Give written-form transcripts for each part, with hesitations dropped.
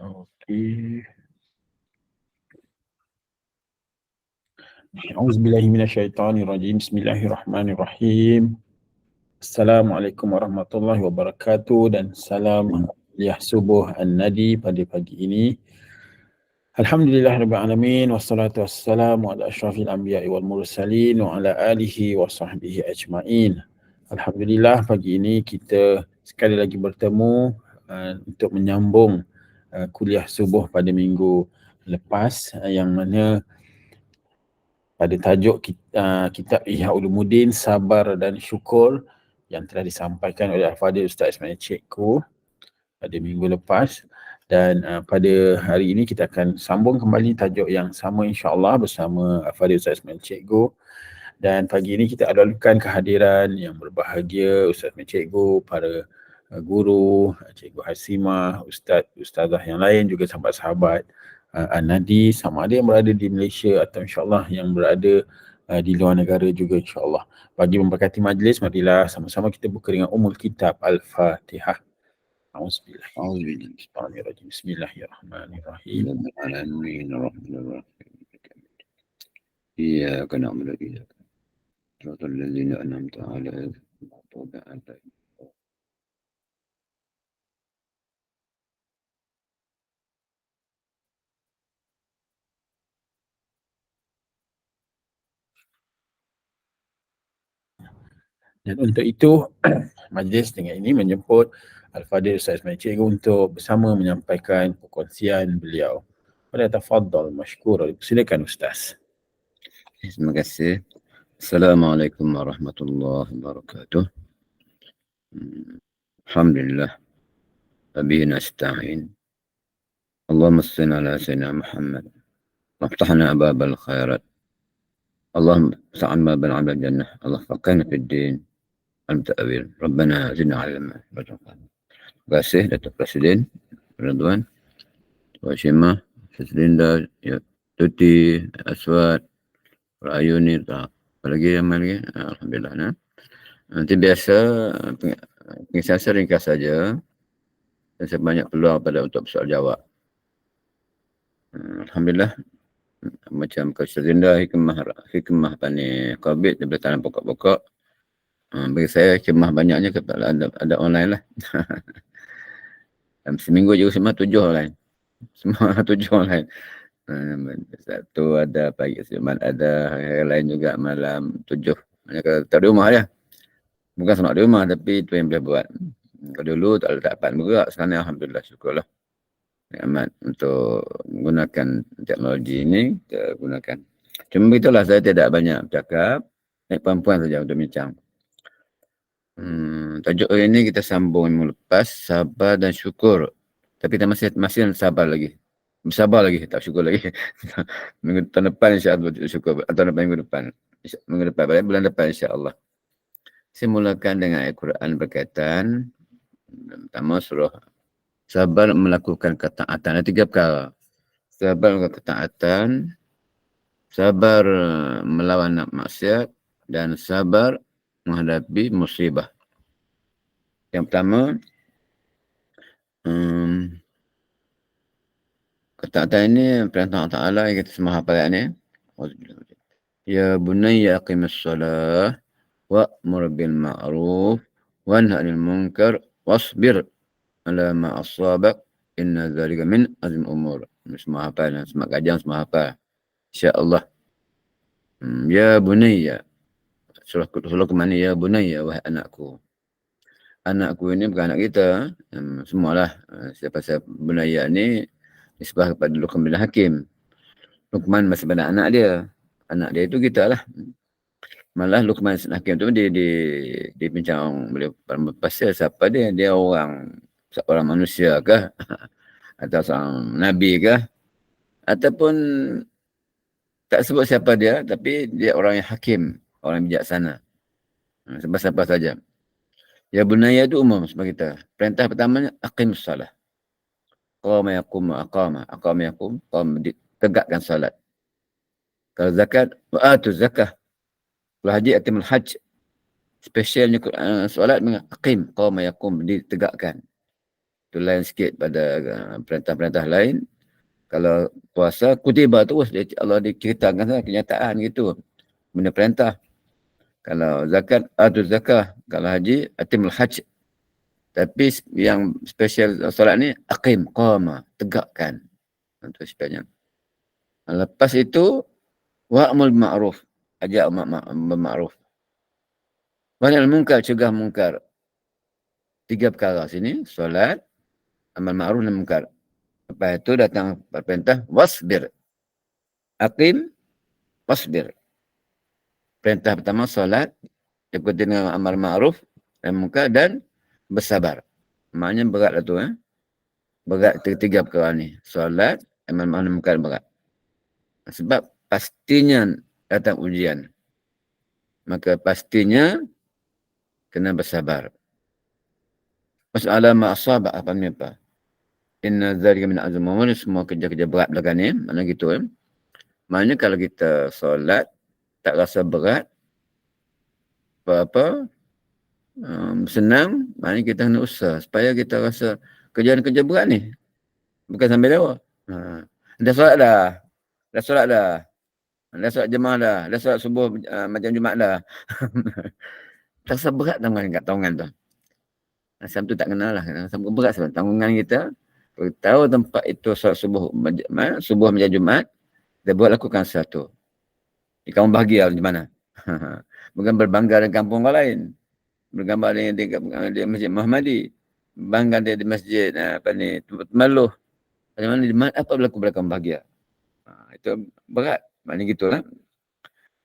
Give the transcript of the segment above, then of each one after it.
Okey. A'udzubillahi minasyaitonirrajim. Bismillahirrahmanirrahim. Assalamualaikum warahmatullahi wabarakatuh dan salam ya subuh an-nadi pada pagi ini. Alhamdulillah rabbil alamin wassalatu wassalamu ala asyrafil anbiya'i wal mursalin wa ala alihi wa sahbihi ajma'in. Alhamdulillah pagi ini kita sekali lagi bertemu untuk menyambung kuliah subuh pada minggu lepas yang mana pada tajuk kitab Ihya Ulumuddin Sabar dan Syukur yang telah disampaikan oleh Al-Fadhil Ustaz Ismail Cikgu pada minggu lepas, dan pada hari ini kita akan sambung kembali tajuk yang sama insya-Allah bersama Al-Fadhil Ustaz Ismail Cikgu. Dan pagi ini kita adakan kehadiran yang berbahagia Ustaz Ismail Cikgu, para guru, Cikgu Hasimah, ustazah yang lain, juga sahabat-sahabat An-Nadi, sama ada yang berada di Malaysia atau insya-Allah yang berada di luar negara juga insya-Allah. Bagi memberkati majlis, marilah sama-sama kita buka dengan Ummul Kitab Al-Fatihah. A'udzubillahi Bismillahirrahmanirrahim. إياك نعبد وإياك صراط الذين أنعمت عليهم غير المغضوب عليهم. Dan untuk itu majlis dengan ini menjemput Al-Fadhil Ustaz Ismail Cikgu untuk bersama menyampaikan perkongsian beliau. Tafadhal mashkur. Silakan Ustaz. Terima kasih. Assalamualaikum warahmatullahi wabarakatuh. Alhamdulillah. Wabihi nasta'in. Allahumma salli ala sayyidina Muhammad. Waftahna ababal khairat. اللهم سعنا بنا على الجنة. الله فقهنا في الدين المتأويل. ربنا زدنا علما. Terima kasih Datuk Presiden Ridwan, Tuan Syemah, Seslinda, Tuti, Aswad, Rayuni, apa lagi yang lagi? Alhamdulillah. Nanti biasa pengisahan saya ringkas saja dan saya banyak peluang pada untuk soal jawab. Alhamdulillah. Macam Seslinda hikmah apa ni COVID dia boleh tanam pokok-pokok. Bagi saya hikmah banyaknya ada online lah. Seminggu je semua 7 online. Semua 7 online. Satu ada pagi Jumaat, ada yang lain juga malam 7. Kalau tak di rumah dia. Bukan semua di rumah tapi itu yang boleh buat. Kalau dulu tak dapat bergerak, sekarang alhamdulillah syukurlah. Amat untuk menggunakan teknologi ini kita gunakan. Cuma begitulah, saya tidak banyak bercakap. Perempuan saja untuk bincang. Tajuk hari ini kita sambung yang lepas, sabar dan syukur. Tapi kita masih sabar lagi. Bersabar lagi, tak syukur lagi. Minggu depan insya-Allah syukur. Atau minggu depan. Bulan depan insya-Allah. Saya mulakan dengan ayat Quran berkaitan. Pertama surah sabar melakukan ketaatan. Ada 3 perkara. Sabar melakukan ketaatan, sabar melawan maksiat, dan sabar menghadapi musibah. Yang pertama, ketaatan ini perintah Allah Ta'ala yang kita semua hafal ayat ni. Ya bunayya aqimis salah wa'mur bil ma'ruf wanha 'anil munkar wasbir ala ma asabak inna dzalika min azmi umur. Semua hafal, semua kajian semua hafal. Insya-Allah. Ya bunayya. Surah kemana? Ya bunayya, wahai anakku. Anakku ini bukan anak kita. Semualah. Siapa bunayya ni nisbah kepada Luqman bin Hakim. Luqman masih pada anak dia. Anak dia itu kita lah. Malah Luqman bin Hakim tu dibincang oleh pasal siapa dia. Dia seorang manusia kah? Atau seorang nabi kah? Ataupun tak sebut siapa dia, tapi dia orang yang hakim, orang yang bijaksana. Siapa saja. Ya bunayya itu umum sebagai kita. Perintah pertamanya aqimus salah. Qama yaqum aqama. Aqama yaqum, tegakkan salat. Kalau zakat, wa atu zakah. Kalau haji, atimul hajj. Spesialnya solat aqim, qama yaqum, ditegakkan. Itu lain sikit pada perintah-perintah lain. Kalau puasa, kutiba terus. Allah diceritakan kenyataan gitu. Benda perintah. Kalau zakat, adu zakah. Kalau haji, atimul hajj. Tapi yang spesial solat ni, aqim, qama, tegakkan. Itu sebenarnya. Lepas itu, wa'amul ma'ruf. Ajak ma'ruf. Wanil munkar, cegah munkar. 3 perkara sini, solat, amal ma'ruf dan munkar. Lepas itu datang perintah, wasbir. Aqim, wasbir. Perintah pertama, solat. Ikuti dengan amal ma'ruf dan munkar dan bersabar. Maknanya berat lah tu. Berat 3 perkara ni. Solat, amal ma'ruf dan munkar berat. Sebab pastinya datang ujian. Maka pastinya kena bersabar. Masalah ma'asabah apa ni apa? Inna dzalika min azmi umur, semua kerja-kerja berat belakang ni. Mana gitu Maknanya kalau kita solat, tak rasa berat, apa-apa, senang, maknanya kita kena usaha. Supaya kita rasa kerjaan-kerja berat ni. Bukan sambil lewat. Dah solat dah. Dah solat dah. Dah solat jemaah dah. Dah solat subuh macam Jumaat dah. Tak rasa berat tangan kat tangan tu. Asam tu tak kenal lah. Asam berat sebab tanggungan kita. Tahu tempat itu solat subuh macam Jumaat. Dia buat lakukan satu. Kamu bahagia di mana? Bukan berbangga dengan kampung orang lain. Bergambar di Masjid Muhammadi. Bangga dia di masjid Maluh. Di mana apa berlaku belakang bahagia. Itu berat. Maknanya gitulah.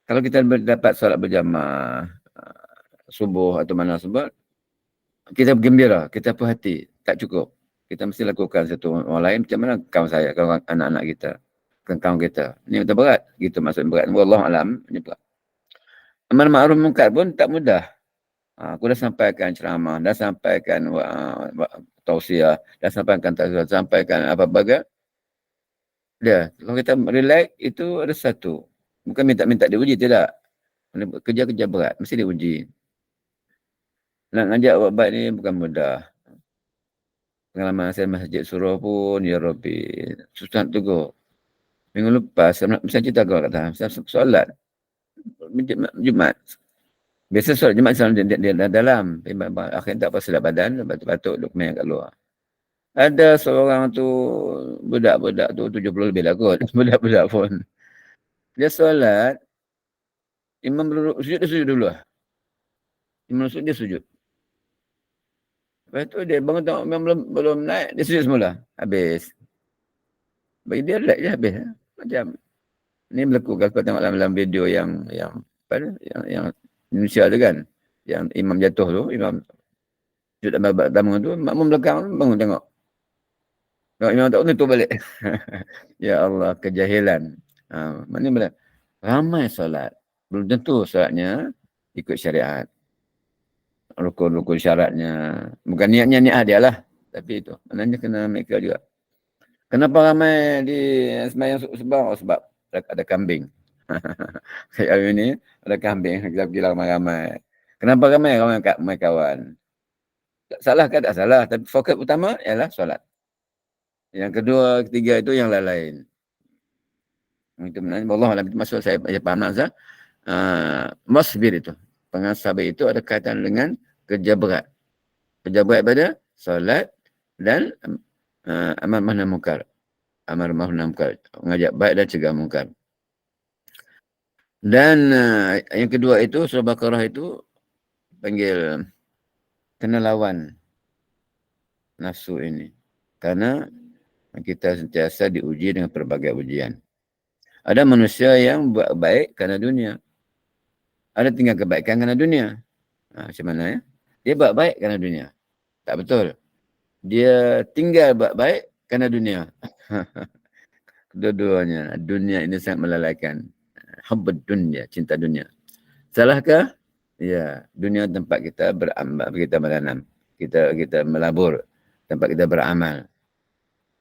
Kalau kita dapat solat berjamaah subuh atau mana sebab, kita bergembira, kita puas hati. Tak cukup. Kita mesti lakukan satu orang lain. Macam mana kawan saya, kawan anak-anak kita, kawan kita. Ini betul berat. Gitu maksud berat. Wallahualam. Ini berat. Amal ma'ruf munkar pun tak mudah. Aku dah sampaikan ceramah, dah sampaikan tausiah, dah sampaikan tazkirah, sampaikan apa-apa. Dia, kalau kita relax, itu ada satu. Bukan minta-minta diuji, tidak. Kerja-kerja berat, mesti diuji. Nak ngajak buat baik ni bukan mudah. Pengalaman saya masjid suruh pun, ya Rabbi, susah tu go. Minggu lepas, saya cerita kau kata, saya solat. Jumat. Biasa solat Jumat selalu dia dalam. Akhirnya tak apa silap badan, batuk-batuk dokumen kat luar. Ada seorang tu, budak-budak tu 70 lebih lah kot. Budak-budak pun. Dia solat, imam sujud, dia sujud dulu lah. Imam sujud, dia sujud. Lepas tu dia bangun tengok imam belum naik, dia sujud semula. Habis. Bagi dia relax je habis. Macam, ni berlaku kalau kau tengok dalam video yang Indonesia tu kan. Yang imam jatuh tu, imam sujud pertama tu, makmum belakang bangun tengok. Tengok imam tak tu balik. Ya Allah, kejahilan. Mana bila ramai solat. Belum tentu solatnya ikut syariat. Rukun-rukun syaratnya. Bukan niatnya niat dia lah. Tapi itu. Maknanya kena mereka juga. Kenapa ramai di sembahyang sebab? Sebab ada kambing. Kayak hari ni ada kambing. Kita pergi ramai-ramai. Kenapa ramai? Ramai kawan. Tak salah kan? Tak salah. Tapi fokus utama ialah solat. Yang kedua, ketiga itu yang lain-lain. Itu maknanya Allah itu maksud saya faham Nazar. Masbir itu. Pengasabar itu ada kaitan dengan kerja berat. Kerja berat pada solat dan amal ma'ruf nahi munkar. Amal ma'ruf nahi munkar. Mengajak baik dan cegah munkar. Dan yang kedua itu, surah Baqarah itu panggil kena lawan nafsu ini. Karena kita sentiasa diuji dengan pelbagai ujian. Ada manusia yang buat baik kerana dunia. Ada tinggal kebaikan kerana dunia. Macam mana ya? Dia buat baik kerana dunia. Tak betul. Dia tinggal buat baik kerana dunia. Kedua-duanya. Dunia ini sangat melalaikan. Hubbud dunia, cinta dunia. Salahkah? Ya, dunia tempat kita beramal, kita menanam. Kita melabur. Tempat kita beramal.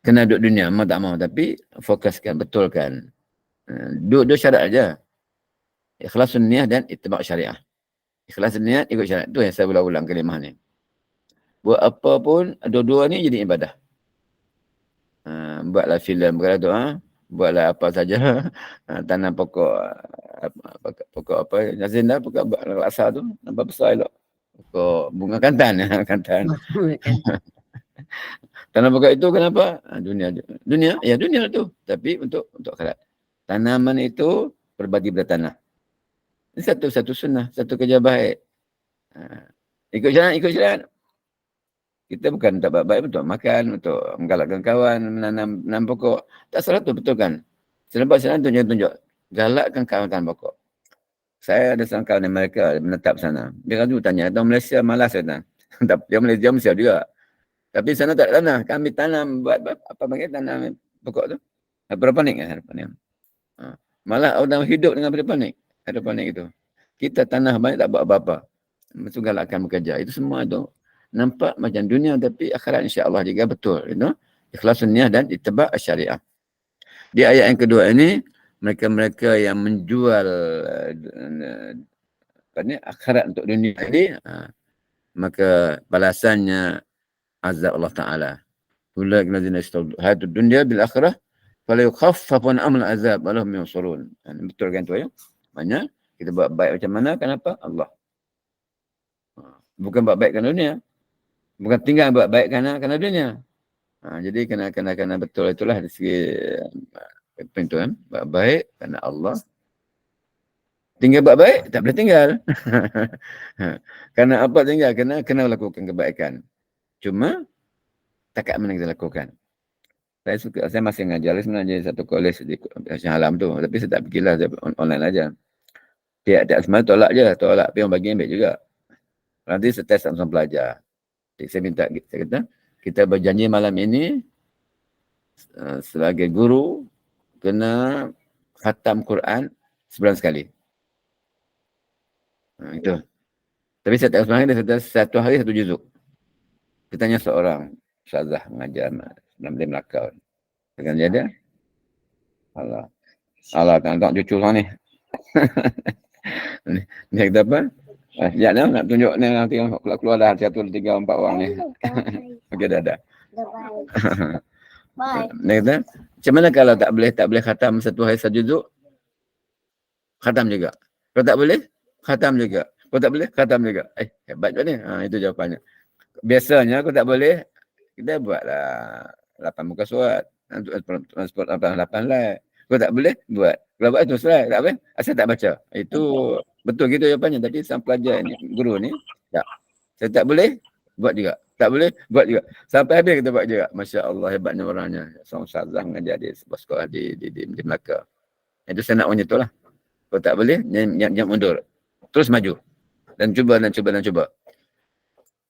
Kena duduk dunia, mau tak mau. Tapi fokuskan, betulkan. Dua syarat aja. Ikhlasun niat dan ittiba' syariah. Ikhlas niat, ikut syariat. Itu yang saya ulang-ulang kalimah ni. buat apa pun, dua-dua ni jadi ibadah. Buatlah filem, buatlah doa, buatlah apa saja, tanam pokok, pokok apa, Nazin dah, pokok laksa tu, nampak besar elok. Pokok bunga kantan, kantan. Tanam pokok itu kenapa? Dunia, ya dunia tu. Tapi untuk akhirat. Tanaman itu berbagi pada tanah. Ini satu sunnah, satu kerja baik. Ikut jalan. Kita bukan tak baik untuk makan, untuk menggalakkan kawan, menanam pokok. Tak salah tu, betul kan? Selepas sana tunjuk. Galakkan kawan pokok. Saya ada seorang kawan mereka menetap sana. Dia kan tanya, atau Malaysia malas kata. Dia Malaysia juga. Tapi sana tak ada tanah. Kami tanam, buat apa panggil tanam pokok tu? Hidroponik kan? Malah orang hidup dengan hidroponik itu. Kita tanah banyak tak buat apa-apa. Mesti galakkan bekerja. Itu semua tu nampak macam dunia, tapi akhirat insya-Allah juga betul. Ikhlasun niat dan ittiba' syariah. Di ayat yang kedua ini, mereka-mereka yang menjual akhirat untuk dunia ini, maka balasannya azab Allah Ta'ala. Ulaika allazina ishtaraw hayatud dunya bil akhirah fala yukhaffafu anhum al-azab wa lahum yunsurun. Betul kan tu ya? Maknanya kita buat baik macam mana? Kenapa? Allah. Bukan buat baik kerana dunia. Bukan tinggal buat baik kerana dunia. Jadi kena betul itulah dari segi pintu kan. Buat baik kerana Allah. Tinggal buat baik tak boleh tinggal. Kerana apa tinggal? Kena lakukan kebaikan. Cuma takat mana kita lakukan. Saya masih mengajar sebenarnya satu kolej di Shah Alam tu. Tapi saya tak pergilah, saya online aja. Tiap sebenarnya tolak. Tapi orang bagi ambil juga. Nanti saya test sama pelajar. Jadi saya kata, kita berjanji malam ini sebagai guru kena khatam Quran sebulan sekali. Itu. Tapi saya tak sebenarnya dia satu hari satu juzuk. Kita tanya seorang ustazah mengajar dalam Melaka. Dengan dia ada. Allah tengok cucu orang ni. Ni kata apa? Sekejap dah nak tunjuk ni nanti keluar dah 1, 2, 3, 4 orang ni. Okey dah. Dia kata, macam mana kalau tak boleh khatam satu hari satu juzuk? Khatam juga. Kalau tak boleh, khatam juga. Kalau tak boleh, khatam juga. Hebat juga ni. Itu jawapannya. Biasanya kalau tak boleh, kita buatlah 8 muka surat. Transport 8 like. Kalau tak boleh, buat. Kalau buat itu slide. Tak boleh, asal tak baca. Itu betul gitu jawapannya. Tapi sang pelajar ni, guru ni, tak. Saya tak boleh, buat juga. Tak boleh, buat juga. Sampai habis kita buat juga. Masya Allah, hebatnya orangnya. Seorang ustazah mengajar di sebuah sekolah di Melaka. Itu saya nak menyentuh lah. Kalau tak boleh, jangan mundur. Terus maju. Dan cuba.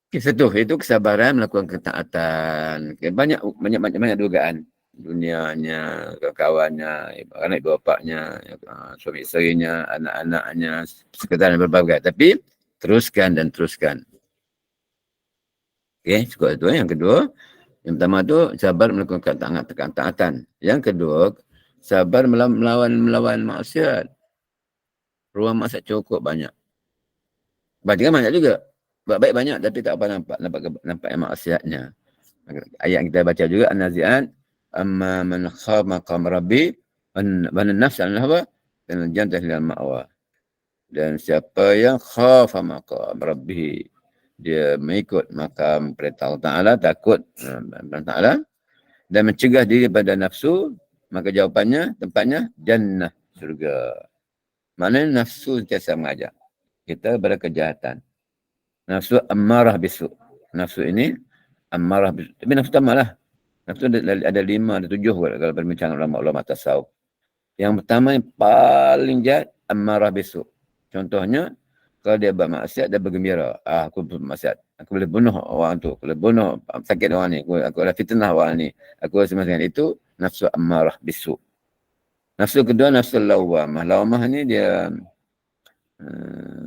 Okay, satu, itu kesabaran melakukan ketaatan. Okay, banyak dugaan. Dunianya, kawannya, anak ibu bapaknya, suami isterinya, anak-anaknya, sekitar berbagai. Tapi, teruskan. Okay, cukup itu. Yang kedua, yang pertama tu sabar melakukan ketaatan. Yang kedua, sabar melawan maksiat. Ruang maksiat cukup banyak. Baca banyak juga. Buat baik banyak tapi tak apa nampak maksiatnya. Ayat kita baca juga An-Nazi'at, amma man khafa maqam rabbi wa an-nafs 'anil hawa dan jannah lil ma'wa. Dan siapa yang khafa maqam rabbi, dia mengikut makam perintah Allah Ta'ala, takut Allah Ta'ala dan mencegah diri pada nafsu, maka jawapannya, tempatnya jannah, surga. Maknanya nafsu sentiasa mengajak kita pada kejahatan. Nafsu ammarah bisu. Nafsu ini ammarah bisu. Tapi nafsu tak malah. Nafsu ada 5, ada 7 kalau perbincangan ulama-ulama tasawuf. Yang pertama yang paling jahat ammarah bisu. Contohnya kalau dia buat maksiat, dia bergembira. Aku bermaksiat. Aku boleh bunuh orang tu. Aku boleh bunuh sakit orang ni. Aku boleh fitnah orang ni. Aku semacam itu nafsu ammarah bisu. Nafsu kedua nafsu lawamah. Lawamah ni dia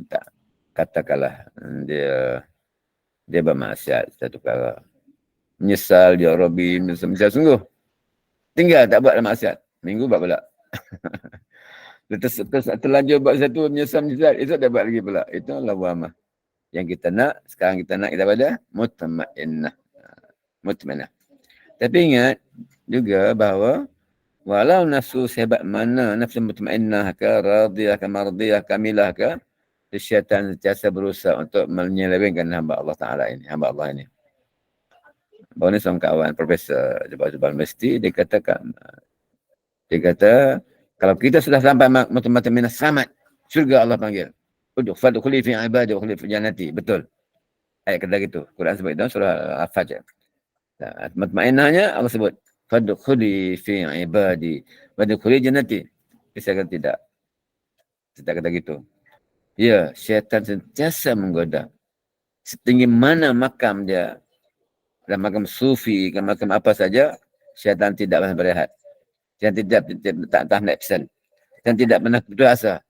tak katakanlah dia bermaksiat satu perkara. Menyesal dia Rabbi, menyesal sungguh. Tinggal tak buat maksiat. Minggu buat pula. Terlanjur buat satu menyesal, esok dah buat lagi pula. Itu lawamah. Yang kita nak, sekarang kita nak kita pada mutmainnah. Mutmainnah. Tapi ingat juga bahawa walau nafsu sehebat mana, nafsu mutmainnah ke, radiyah ke, mardiyah, kamilah ke, syaitan sentiasa berusaha untuk menyelewengkan hamba Allah Ta'ala ini, hamba Allah ini. Bahawa ni seorang kawan, Profesor Jabal Universiti, dia katakan, dia kata, kalau kita sudah sampai mutmainnah selamat, syurga Allah panggil. Fadkhuli fi ibadi wa khuli fi jannati. Betul. Ayat kata gitu. Quran sebut itu surah Al-Fajr. Mutmainnahnya Allah sebut fadkhuli fi ibadi wa khuli jannati. Saya kata tidak. Saya kata gitu. Ya, syaitan sentiasa menggoda. Setinggi mana makam dia, dalam makam sufi, makam apa saja, syaitan tidak pernah berehat. Syaitan tak naik pesan. Dan tidak pernah putus asa.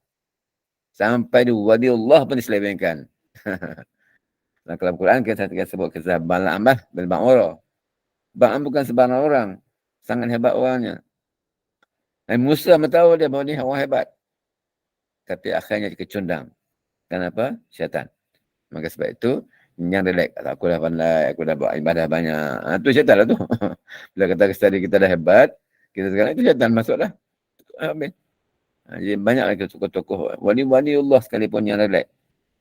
Sampai di wadi Allah pun diselewengkan. Dalam Al Quran kita sebut kisah Bala'am bin Ba'ura. Bala'am bukan sebarang orang. Sangat hebat orangnya. Dan Musa tahu dia bahawa ni orang hebat. Tapi akhirnya dikecundang. Kenapa? Syaitan. Maka sebab itu, yang relax. Aku dah pandai, aku dah buat ibadah banyak. Itu syaitan lah tu. Bila kata kita dah hebat, kita sekarang itu syaitan masuklah. Habis. Jadi banyak lagi tokoh-tokoh. Wali-wali Allah sekalipun yang relax.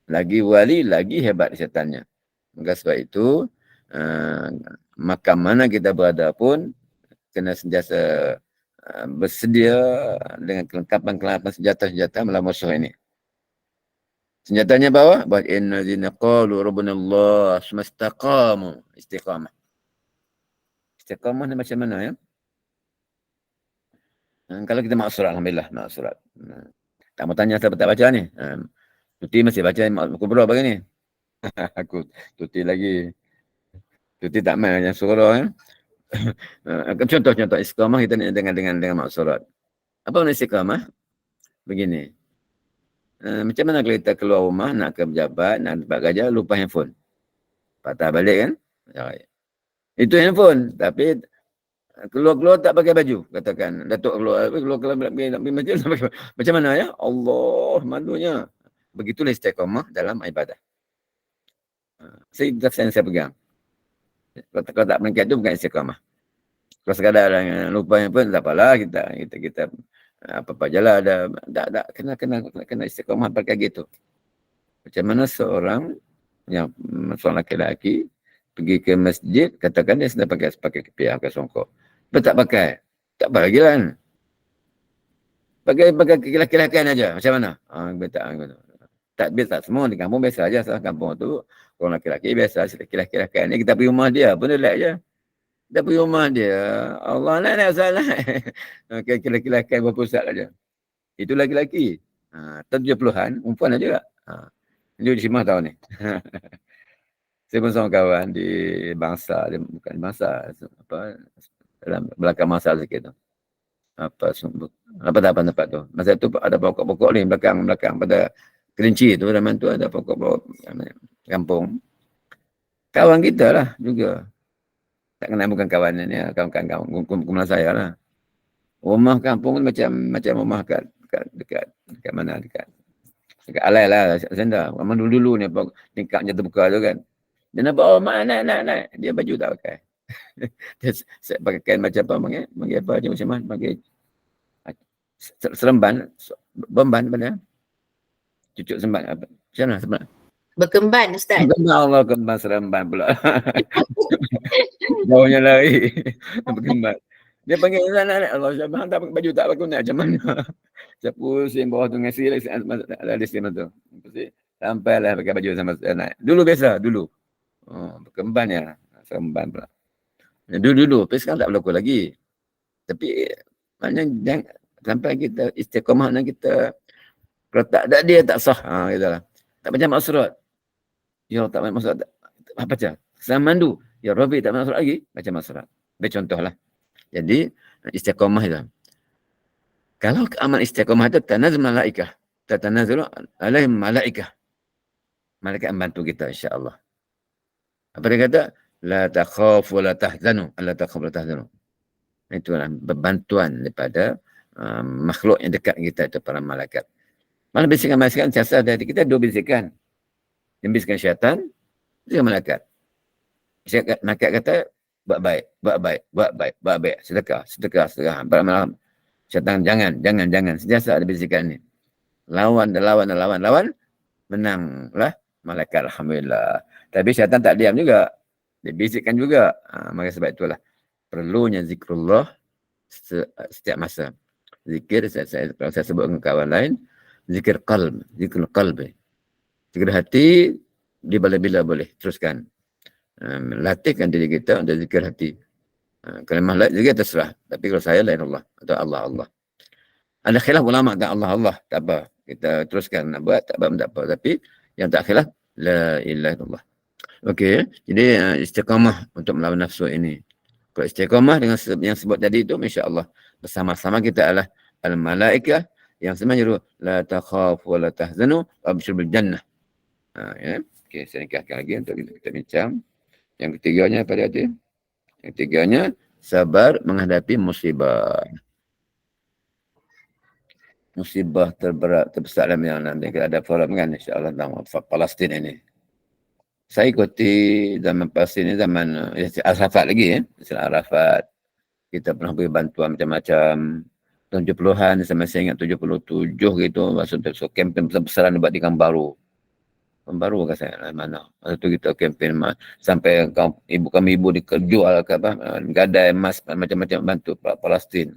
Lagi wali, lagi hebat syaitannya. Maka sebab itu, makam mana kita berada pun, kena sentiasa bersedia dengan kelengkapan senjata-senjata melawan musuh ini. Senjatanya bawa, buat inna zina qalu rabbuna Allah semastaqamu. Istiqamah. Istiqamah ni macam mana ya? Kalau kita maksud, alhamdulillah maksud. Tak mau tanya siapa tak baca ni. Tuti masih baca buku berapa pagi ni? Aku tuti lagi. Tuti tak main yang surah ya. Contoh-contoh istiqamah kita ni dengan maksurat. Apa makna istiqamah? Begini. Macam mana kalau kita keluar rumah nak ke pejabat, nak tempat kerja, lupa handphone. Patah balik kan? Itu handphone, tapi keluar-keluar tak pakai baju, katakan. Datuk keluar pergi masjid, macam mana ya? Allah, malunya. Begitulah istiqamah dalam ibadah. Saya pegang. Kalau tak melengkap itu bukan istiqamah. Kalau sekadar lupa pun tak apalah, kita apa-apa jelah ada kena istiqamah pakai gitu. Macam mana seorang laki-laki pergi ke masjid, katakan dia sudah pakai kepiah, pakai songkok. Tapi tak pakai. Tak apa lagi kan. Pakai laki-lakian aja. Macam mana? Tak semua di kampung biasa aja. Salah kampung tu orang laki-laki biasa. Laki-lakian ni kita pergi rumah dia pun relax je. Kita pergi rumah dia. Allah nak salah. Laki-lakian berpusat aja. Itu laki-laki. 70-an, perempuan aja tak? Dia di Simah tahun ni. Saya pun sama kawan di bangsa, dia bukan bangsa, apa, dalam belakang masa sikit tu. Apa tempat tu. Masa tu ada pokok-pokok ni belakang pada Kerinci tu, zaman tu ada pokok-pokok kampung. Kawan kita lah juga. Tak kenal bukan kawan ni, kawan-kawan kumpulan saya lah. Rumah kampung tu macam rumah dekat mana dekat Alai lah, senda. Memang dulu-dulu ni tingkapnya terbuka tu kan. Dia nampak, mak nak. Dia baju tak pakai. Dia pakai kain macam apa, panggil apa je macam mana, panggil seremban, bomban pada cucuk semban apa. Macam mana sebenarnya? Berkemban Ustaz. Allah, kemban seremban pula. Baunya lari. Berkemban. Dia panggil anak-anak, Allah Syabang tak pakai baju, tak pakai nak macam mana. Saya pusing bawah tu ngasi ada di sini tu. Sampailah pakai baju sama anak. Dulu biasa, dulu. Berkemban ya, seremban pula. Dulu, tapi sekarang tak berlaku lagi. Tapi maknanya sampai kita istiqamah kita, kalau tak ada dia tak sah. Gitu lah. Tak macam maksurat. Ya tak macam maksurat. Apa macam? Sama mandu. Ya Rabi tak maksurat lagi. Macam maksurat. Bagi contoh lah. Jadi istiqamah itu. Kalau amal istiqamah itu tanazul malaikah. Tatanazul alaihim malaikah. Malaikat membantu kita insya-Allah. Apa dia kata? La takhafu wa la tahzanu. La takhafu wa la tahzanu. Itulah bantuan daripada makhluk yang dekat kita itu para malaikat. Malah bisikan-bisikan siasat dari kita dua bisikan. Yang syaitan, dia malaikat. Malaikat kata, buat baik, buat baik, buat baik, buat baik. Sedekah, sedekah, sedekah. Malam. Syaitan, jangan. Sentiasa ada bisikan ni. Lawan, menanglah malaikat, alhamdulillah. Tapi syaitan tak diam juga. Dia bisikkan juga. Maka sebab itulah perlunya zikrullah setiap masa. Zikir, kalau saya sebut dengan kawan lain, zikir qalb, zikir qalbi. Zikir hati, di bila-bila boleh teruskan. Latihkan diri kita untuk zikir hati. Kalimah lain zikir terserah. Tapi kalau saya lain Allah atau Allah. Ada khilaf ulama tentang Allah. Tak apa. Kita teruskan nak buat, tak apa. Tapi yang tak khilaf, la ilaha illallah. Okey. Jadi istiqamah untuk melawan nafsu ini. Kalau istiqamah dengan yang sebut tadi itu, insya-Allah bersama-sama kita adalah al-malaikah yang sebenarnya la takhafu wa la tahzanu wa abshir bil jannah. Ya. Okey, saya nikahkan lagi untuk kita bincang. Yang ketiganya apa dia? Yang ketiganya sabar menghadapi musibah. Musibah terberat, terbesar dalam yang nanti kita ada forum kan, insya-Allah tentang Palestin ini. Saya ikuti zaman Palestin ini, zaman Arafat lagi ya. Arafat. Kita pernah beri bantuan macam-macam. 70-an, saya ingat 77 gitu. Maksudnya kempen besar-besaran buat di Kambaru. Kambaru kan saya mana. Masa tu kita kempen sampai kami ibu dijual ke apa. Gadai emas, macam-macam bantu Palestin.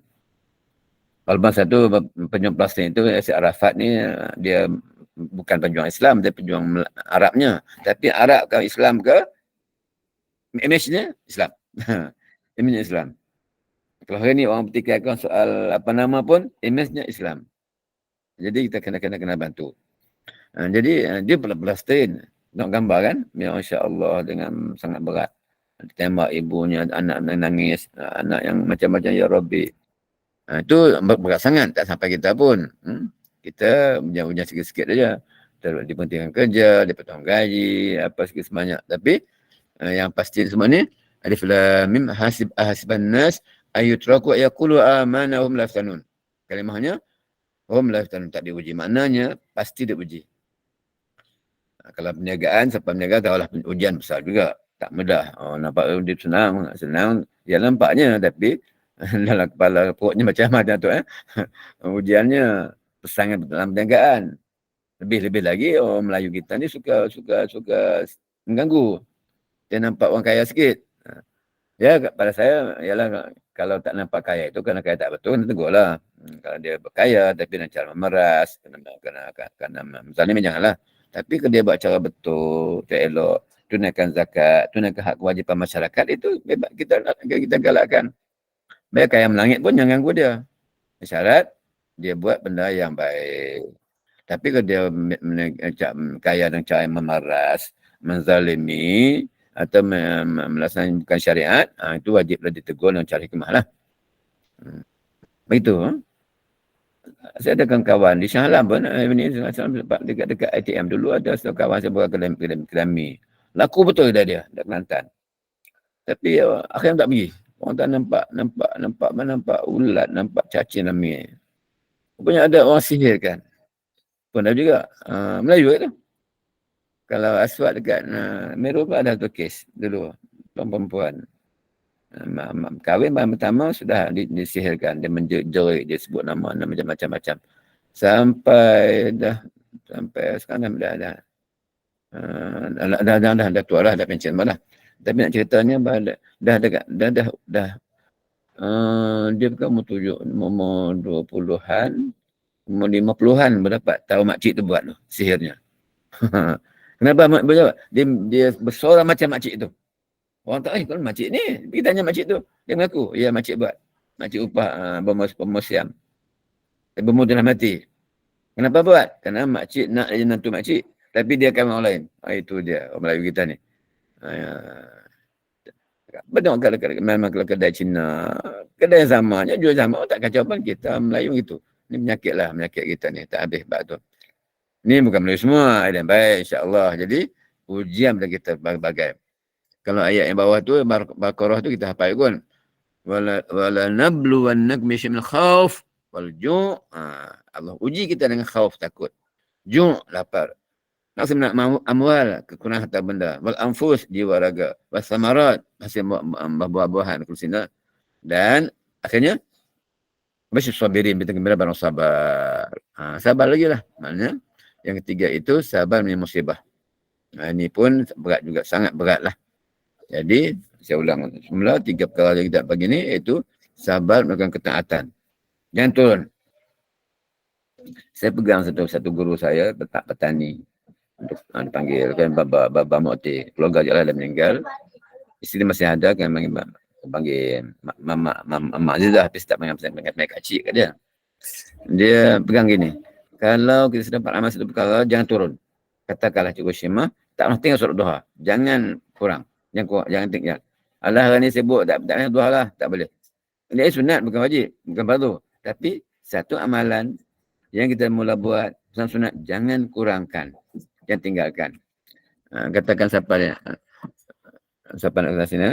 Kalau masa tu pejuang Palestin itu, si Arafat ni, dia bukan pejuang Islam, dia pejuang Arabnya. Tapi Arab ke Islam ke, image-nya Islam. Image-nya Islam. Kalau hari ni orang bertikaikan soal apa nama pun, image-nya Islam. Jadi kita kena bantu. Jadi dia Palestin. Nak gambar kan? Ya insya-Allah dengan sangat berat. Tembak ibunya, anak nangis, anak yang macam-macam, ya Rabbi. Itu berat sangat, tak sampai kita pun. Kita hujan sikit-sikit saja. Dipentingkan kerja, dipotong gaji, apa sikit sebanyak. Tapi yang pasti semua ni, alif lam mim hasiban nas ayutraku ayaqulu amana hum la yaftanun. Kalimahnya hum la yaftanun, tak diuji. Maknanya pasti diuji. Kalau perniagaan, siapa berniaga tahulah ujian besar juga. Tak mudah. Nampak dia senang. Ya nampaknya, tapi dalam kepala perutnya macam mana tu ujiannya sangat dalam perniagaan. Lebih-lebih lagi orang Melayu kita ni suka mengganggu. Dia nampak orang kaya sikit. Ya, pada saya ialah kalau tak nampak kaya itu kerana kaya tak betul, kena tegur lah. Kalau dia berkaya tapi dengan cara memeras, kena misalnya janganlah. Tapi kalau dia buat cara betul, cara elok, tunaikan zakat, tunaikan hak kewajipan masyarakat, itu bebas kita galakkan. Baik kaya melangit pun jangan ganggu dia. Syarat dia buat benda yang baik. Tapi kalau dia kaya dengan cara yang memeras, menzalimi atau melaksanakan bukan syariat, itu wajiblah ditegur dengan cara hikmah lah. Begitu. Saya ada kawan di Shah Alam pun, ini dekat ATM dulu ada satu kawan saya buat kelami. Laku betul dia, dekat Kelantan. Tapi akhirnya tak pergi. Orang tak nampak ulat, nampak cacing lami. Rupanya ada orang sihir kan. Pun ada juga. Melayu itu. Kalau Aswad dekat Meru pun ada satu kes dulu. Perempuan. Kahwin bahan pertama sudah disihirkan. Dia menjerit, dia sebut nama macam-macam. Sampai sekarang dah tua lah, dah pencen malah. Tapi nak ceritanya dia bukan umur 20-an, umur 50-an berdapat tahu makcik tu buat tu sihirnya. Kenapa buat? Dia bersuara macam makcik tu. Orang tak, kalau makcik ni, pergi tanya makcik tu. Dia mengaku, ya makcik buat. Makcik upah bermus siam. Bermus dalam mati. Kenapa buat? Kerana makcik nak dia nantu makcik. Tapi dia akan orang lain. Itu dia, orang Melayu kita ni. Betul memang kalau kedai Cina, kedai yang sama, jual sama, tak kacau pun kita Melayu gitu. Ini penyakit kita ni, tak habis bab tu. Ni bukan Melayu semua, ada yang baik insya-Allah. Jadi ujian pada kita berbagai. Kalau ayat yang bawah tu, Baqarah tu kita hafal pun. Wala nabluwannakum min khauf wal ju'. Allah uji kita dengan khauf, takut. Ju', lapar. Maksud amwal, kekurangan harta benda. Wal anfus, jiwa raga. Was samarat, hasil buah-buahan. Dan akhirnya, basyir sabirin, bintang gembira barang sabar. Sabar lagi lah. Maknanya, yang ketiga itu sabar menyambut musibah. Ini pun berat juga, sangat berat lah. Jadi, saya ulang semula, 3 perkara yang kita bagi ni, iaitu sabar melakukan ketaatan. Jangan turun. Saya pegang satu guru saya, petani. Untuk dipanggil kan Baba Mokti. Keluarga je lah dah meninggal. Isteri masih ada kan panggil Mama Azizah. Tapi tak panggil Mak Cik kat dia. Dia pegang gini. Kalau kita sudah dapat amal satu perkara, jangan turun. Katakanlah Cikgu Syimah, tak pernah tengok surat duha. Jangan kurang. Jangan tinggal. Alah hari ni sibuk, tak payah duha lah. Tak boleh. Ini sunat, bukan wajib. Bukan fardu. Tapi satu amalan yang kita mula buat, sunat, jangan kurangkan. Yang tinggalkan. Katakan siapa dia? Siapa nak kenal sini?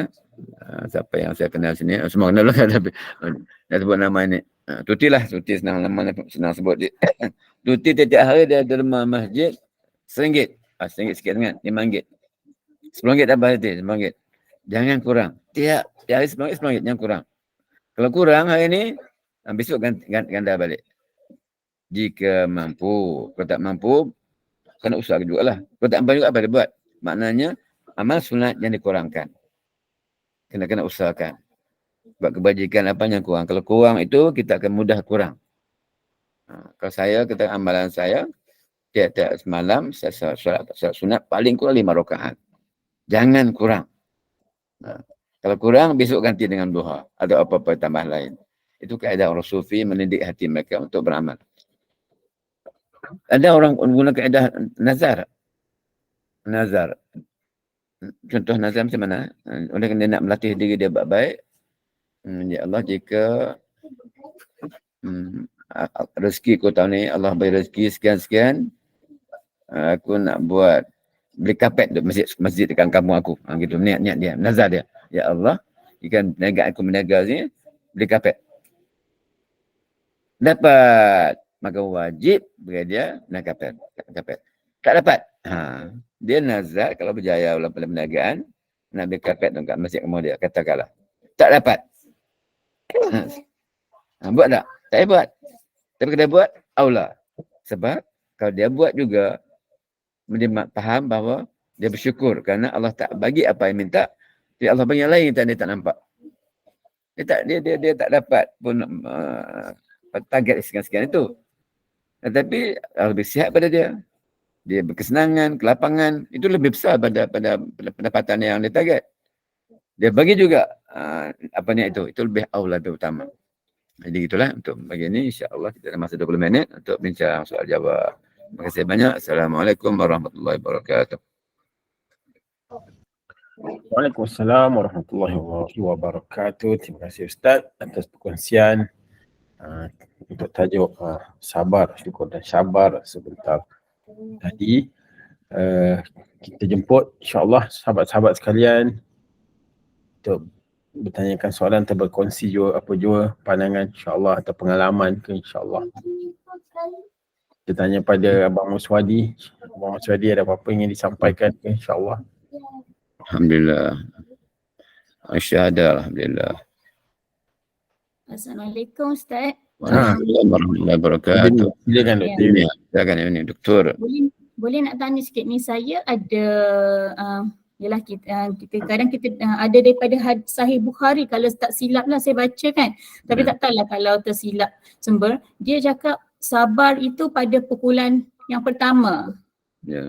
Siapa yang saya kenal sini? Semua kenal lah. Tapi dah sebut nama ini. Tuti lah. Tuti senang sebut dia. Tuti tiap hari dia derma masjid RM1. RM1 sikit sangat. RM5. RM10 tak apa hati. RM10. Jangan kurang. Tiap hari RM10. Jangan kurang. Kalau kurang hari ni, besok ganda balik. Jika mampu. Kalau tak mampu, kena usaha jugalah. Kalau tak mampu juga apa dia buat? Maknanya, amal sunat yang dikurangkan. Kena usahakan. Buat kebajikan apa yang kurang. Kalau kurang itu, kita akan mudah kurang. Kalau saya, kata amalan saya, tiap-tiap semalam, saya solat sunat paling kurang 5 rakaat. Jangan kurang. Kalau kurang, besok ganti dengan duha. Ada apa-apa tambah lain. Itu kaedah orang sufi mendidik hati mereka untuk beramal. Ada orang guna kaedah nazar. Nazar. Contoh nazar macam mana? Oleh kerana dia nak melatih diri dia baik. Ya Allah, jika rezeki ku tahun ni, Allah beri rezeki sekian-sekian, aku nak buat beli kapet di masjid dekat kampung aku. Gitu, niat dia, nazar dia. Ya Allah, jika perniagaan aku berniaga sini, beli kapet. Dapat, maka wajib bagi dia nak kapet. Tak dapat. Dia nazar kalau berjaya dalam perniagaan, nak beli kapet dekat masjid kampung dia. Katakanlah. Tak dapat. Buat tak? Tak payah buat. Tapi kalau dia buat, aula. Sebab kalau dia buat juga, dia faham bahawa dia bersyukur kerana Allah tak bagi apa yang minta, dia Allah bagi yang lain yang dia tak nampak. Dia tak dapat pun target sekian-sekian itu. Tetapi lebih sihat pada dia. Dia berkesenangan, kelapangan, itu lebih besar pada pendapatan yang dia target. Dia bagi juga apa ni itu lebih aula, lebih utama. Jadi itulah untuk bagi ini, insya-Allah kita ada masa 20 minit untuk bincang soal jawab. Terima kasih banyak. Assalamualaikum warahmatullahi wabarakatuh. Waalaikumsalam warahmatullahi wabarakatuh. Terima kasih Ustaz atas perkongsian untuk tajuk sabar, syukur dan sabar sebentar tadi. Kita jemput insya-Allah sahabat-sahabat sekalian untuk bertanyakan soalan atau berkongsi juga apa juga pandangan insya-Allah atau pengalaman ke insya-Allah. Kita tanya pada Abang Muswadi. Abang Muswadi ada apa-apa ingin disampaikan ke insya-Allah? Alhamdulillah. Asyhadu alhamdulillah. Assalamualaikum Ustaz. Waalaikumsalam warahmatullahi wabarakatuh. Silakan Doktor. Silakan ini Doktor. Boleh nak tanya sikit ni, saya ada yalah kita kadang kita ada daripada Sahih Bukhari, kalau tak silap lah saya baca kan, tapi tak tahulah kalau tersilap sumber, dia cakap sabar itu pada pukulan yang pertama.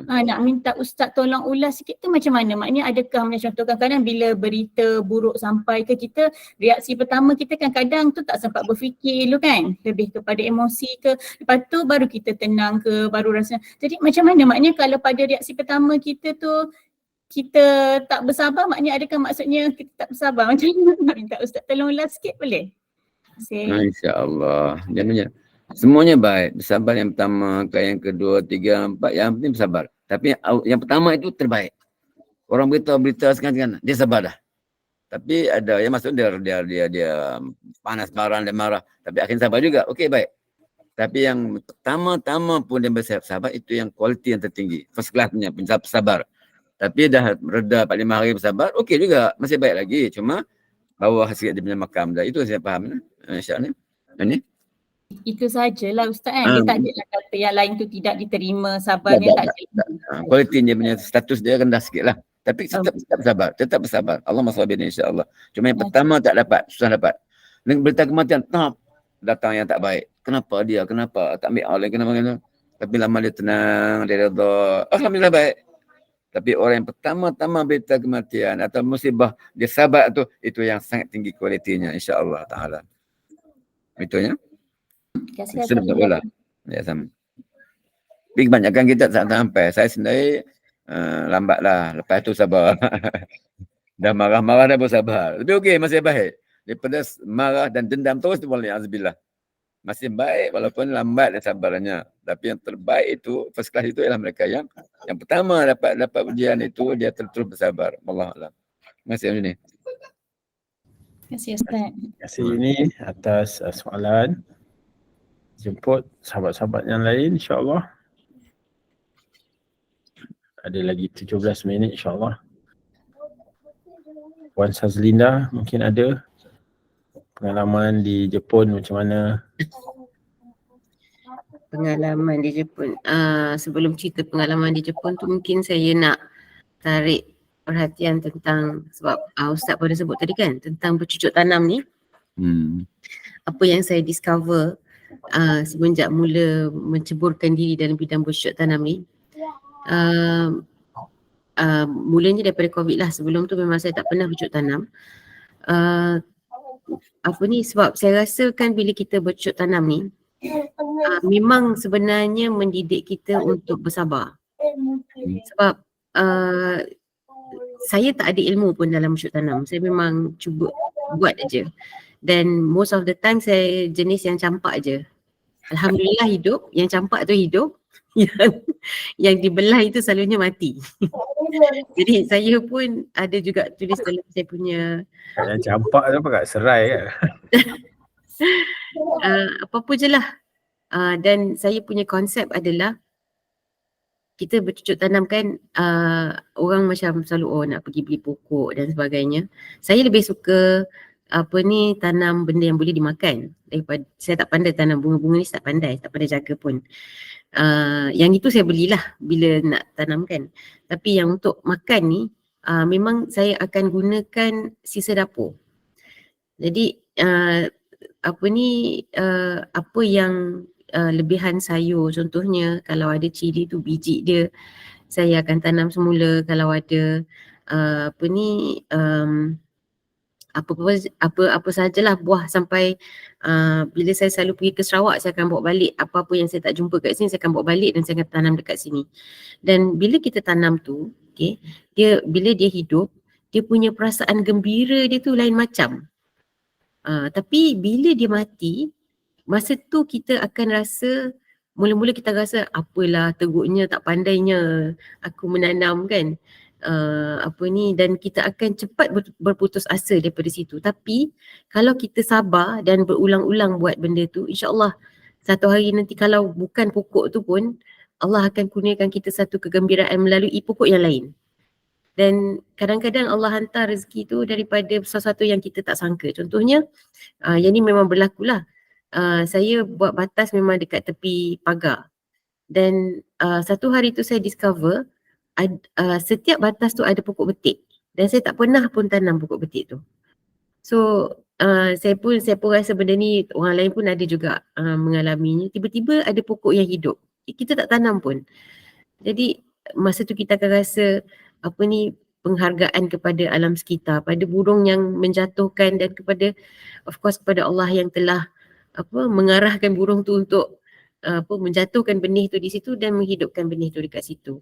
Nak minta Ustaz tolong ulas sikit tu macam mana? Maknanya adakah macam contoh kadang bila berita buruk sampai ke kita, reaksi pertama kita kan kadang tu tak sempat berfikir dulu kan, lebih kepada emosi ke, lepas tu baru kita tenang ke, baru rasa. Jadi macam mana? Maknanya kalau pada reaksi pertama kita tu kita tak bersabar, maknanya adakah maksudnya kita tak bersabar? Macam mana? Nak minta Ustaz tolong ulas sikit boleh? InsyaAllah. Jangan semuanya baik. Bersabar yang pertama, yang kedua, tiga, empat. Yang penting bersabar. Tapi yang pertama itu terbaik. Orang berita sekarang dia sabar dah. Tapi ada yang maksud dia panas marah, dia marah. Tapi akhirnya sabar juga. Okey, baik. Tapi yang pertama-tama pun dia bersabar itu yang kualiti yang tertinggi. First class-nya sabar. Tapi dah reda 4-5 hari bersabar, okey juga. Masih baik lagi. Cuma bawah sikit dia punya makam dah. Itu saya faham. Syak ni. Ini? Itu sajalah Ustaz kan. Dia tak adalah kata yang lain tu tidak diterima, sabarnya tak ada. Kualiti dia punya status dia rendah sikit lah. Tapi tetap bersabar. Allah masabir insya-Allah. Cuma yang pertama tak dapat, susah dapat. Dengan berita kematian, datang yang tak baik. Kenapa dia? Kenapa? Tak ambil Allah. Kenapa? Tapi lama dia tenang, dia redha. Alhamdulillah baik. Tapi orang yang pertama-tama berita kematian atau musibah, dia sabar tu, itu yang sangat tinggi kualitinya insya-Allah ta'ala. Itunya. Terima kasih Sudah tak boleh. Ya, sama. Tapi kebanyakan kita tak sampai. Saya sendiri lambatlah. Lepas tu sabar. Dah marah-marah dah bersabar. Tapi okey, masih baik. Daripada marah dan dendam terus tu boleh. Azbillah. Masih baik walaupun lambat dan sabarnya. Tapi yang terbaik itu, first class itu ialah mereka yang pertama dapat ujian itu, dia terus bersabar. Wallahualam. Terima kasih ini. Terima kasih Ustaz. Terima kasih ini atas soalan. Jemput sahabat-sahabat yang lain insya-Allah. Ada lagi 17 minit insya-Allah. Puan Sazlinda mungkin ada pengalaman di Jepun macam mana? Pengalaman di Jepun. Sebelum cerita pengalaman di Jepun tu mungkin saya nak tarik perhatian tentang, sebab Ustaz pada sebut tadi kan tentang bercucuk tanam ni. Apa yang saya discover semenjak mula menceburkan diri dalam bidang bercucuk tanam ni. Mulanya daripada COVID lah. Sebelum tu memang saya tak pernah bercucuk tanam. Sebab saya rasa kan bila kita bercucuk tanam ni memang sebenarnya mendidik kita untuk bersabar. Sebab saya tak ada ilmu pun dalam bercucuk tanam. Saya memang cuba buat aja. Dan most of the time saya jenis yang campak je. Alhamdulillah hidup. Yang campak tu hidup. Yang dibelah itu selalunya mati. Jadi saya pun ada juga tulis dalam saya punya Yang campak tu apa kat serai kan? apa-apa je lah. Dan saya punya konsep adalah kita bercucuk tanam kan, orang macam selalu nak pergi beli pokok dan sebagainya. Saya lebih suka tanam benda yang boleh dimakan daripada, saya tak pandai tanam bunga-bunga ni, tak pandai jaga pun. Yang itu saya belilah bila nak tanam kan. Tapi yang untuk makan ni memang saya akan gunakan sisa dapur. Jadi apa yang lebihan sayur, contohnya kalau ada cili tu biji dia saya akan tanam semula. Kalau ada apa sajalah buah sampai bila saya selalu pergi ke Sarawak, saya akan bawa balik apa-apa yang saya tak jumpa kat sini, saya akan bawa balik dan saya akan tanam dekat sini. Dan bila kita tanam tu, okay, bila dia hidup, dia punya perasaan gembira dia tu lain macam. Tapi bila dia mati, masa tu kita akan rasa, mula-mula kita rasa apalah teruknya, tak pandainya aku menanam kan. Dan kita akan cepat berputus asa daripada situ. Tapi kalau kita sabar dan berulang-ulang buat benda tu, insya-Allah satu hari nanti kalau bukan pokok tu pun Allah akan kurniakan kita satu kegembiraan melalui pokok yang lain. Dan kadang-kadang Allah hantar rezeki tu daripada sesuatu yang kita tak sangka. Contohnya yang ni memang berlakulah. Saya buat batas memang dekat tepi pagar. Dan satu hari tu saya discover setiap batas tu ada pokok betik. Dan saya tak pernah pun tanam pokok betik tu. So saya pun rasa benda ni orang lain pun ada juga mengalaminya. Tiba-tiba ada pokok yang hidup. Kita tak tanam pun. Jadi masa tu kita akan rasa penghargaan kepada alam sekitar, pada burung yang menjatuhkan dan kepada Allah yang telah mengarahkan burung tu untuk menjatuhkan benih tu di situ dan menghidupkan benih tu dekat situ.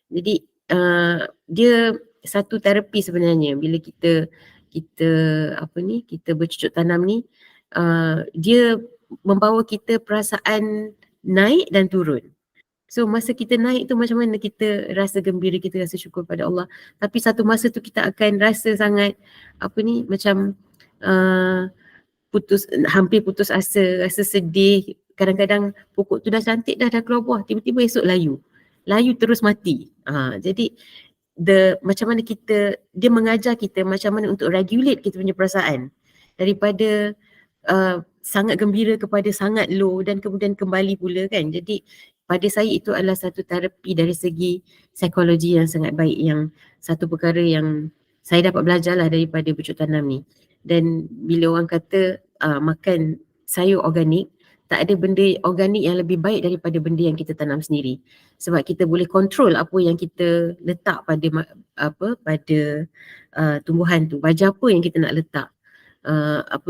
Jadi dia satu terapi sebenarnya bila kita bercucuk tanam ni. Dia membawa kita perasaan naik dan turun. So masa kita naik tu macam mana kita rasa gembira, kita rasa syukur pada Allah. Tapi satu masa tu kita akan rasa sangat macam hampir putus asa, rasa sedih kadang-kadang pokok tu dah cantik dah keluar buah, tiba-tiba esok layu terus mati. Jadi macam mana dia mengajar kita macam mana untuk regulate kita punya perasaan daripada sangat gembira kepada sangat low dan kemudian kembali pula kan. Jadi pada saya itu adalah satu terapi dari segi psikologi yang sangat baik, yang satu perkara yang saya dapat belajar lah daripada bercocok tanam ni. Dan bila orang kata makan sayur organik, tak ada benda organik yang lebih baik daripada benda yang kita tanam sendiri. Sebab kita boleh kontrol apa yang kita letak pada tumbuhan tu, baja apa yang kita nak letak. Apa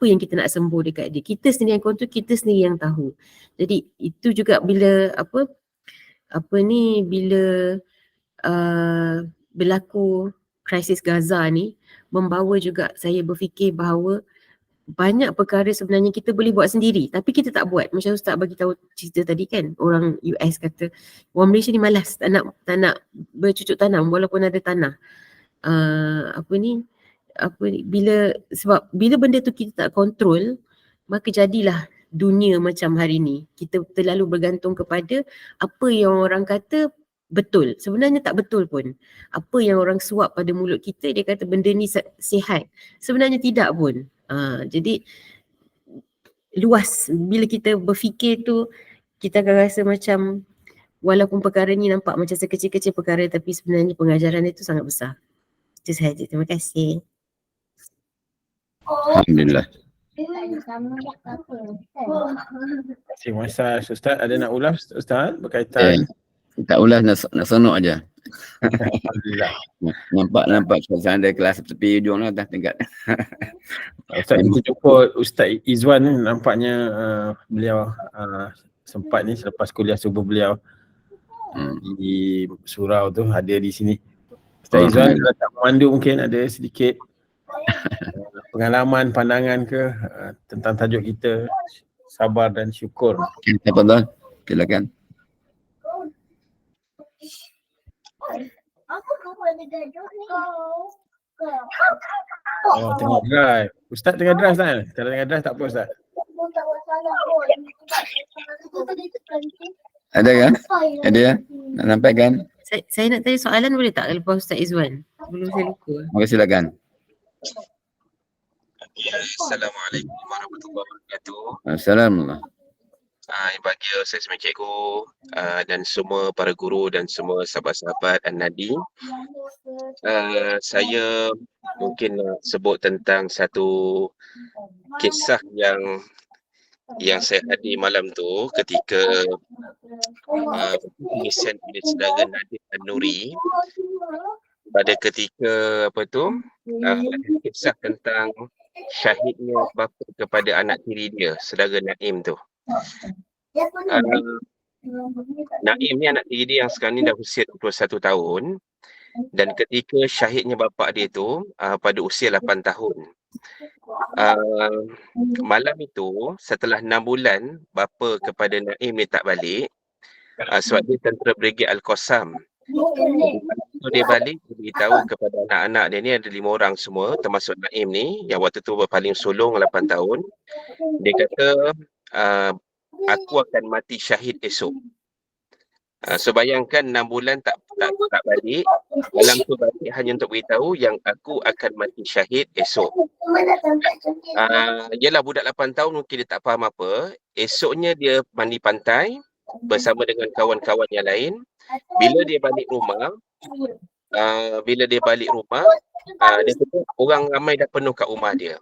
yang kita nak sembuh dekat dia. Kita sendiri yang kontrol, kita sendiri yang tahu. Jadi itu juga bila bila berlaku krisis Gaza ni, membawa juga saya berfikir bahawa banyak perkara sebenarnya kita boleh buat sendiri tapi kita tak buat. Macam Ustaz bagi tahu cerita tadi kan, orang US kata orang Malaysia ni malas, tak nak bercucuk tanam walaupun ada tanah. Bila benda tu kita tak kontrol, maka jadilah dunia macam hari ni. Kita terlalu bergantung kepada apa yang orang kata betul. Sebenarnya tak betul pun. Apa yang orang suap pada mulut kita, dia kata benda ni sihat. Sebenarnya tidak pun. Jadi luas. Bila kita berfikir tu, kita akan rasa macam walaupun perkara ni nampak macam sekecil-kecil perkara, tapi sebenarnya pengajaran itu sangat besar. Itu sahaja. Terima kasih. Alhamdulillah. Terima kasih Ustaz. Ada nak ulas Ustaz berkaitan? Tak ulas, nak sonok aja. Alhamdulillah. Nampak suasana dari kelas tepi hujung lah dah tingkat. Ustaz, kita jumpa Ustaz Izwan ni, nampaknya beliau sempat ni selepas kuliah subuh beliau di surau tu ada di sini. Ustaz Izwan tak memandu, mungkin ada sedikit pengalaman, pandangan ke tentang tajuk kita, sabar dan syukur. Tafadhal, silakan. Oh, tengah drive. Ustaz tengah drive Ustaz? Kalau tengah drive tak apa Ustaz? Ada kan? Ada ya? Nak sampaikan? Saya nak tanya soalan boleh tak lepas Ustaz Izwan? Belum saya lupa. Okey, silakan. Assalamualaikum warahmatullahi wabarakatuh. Assalamualaikum. Yang bahagia saya sebagai cikgu dan semua para guru dan semua sahabat-sahabat An-Nadi. Saya mungkin nak sebut tentang satu kisah yang saya hadir malam tu ketika pengisian oleh saudara Nadir An-Nuri pada ketika kisah tentang syahidnya bapa kepada anak tiri dia, saudara Naim tu. Naim ni anak tiri dia yang sekarang ni dah usia 21 tahun, dan ketika syahidnya bapa dia tu pada usia 8 tahun. Malam itu setelah 6 bulan bapa kepada Naim ni tak balik sebab dia tentera Brigade Al-Qassam. So dia balik, dia beritahu kepada anak-anak dia ni, ada 5 orang semua termasuk Naim ni yang waktu tu berpaling sulung 8 tahun. Dia kata aku akan mati syahid esok. So bayangkan 6 bulan tak balik, malam tu balik hanya untuk beritahu yang aku akan mati syahid esok. Yalah, budak 8 tahun mungkin dia tak faham apa. Esoknya dia mandi pantai bersama dengan kawan-kawan yang lain. Bila dia balik rumah, dia kata orang ramai dah penuh kat rumah dia.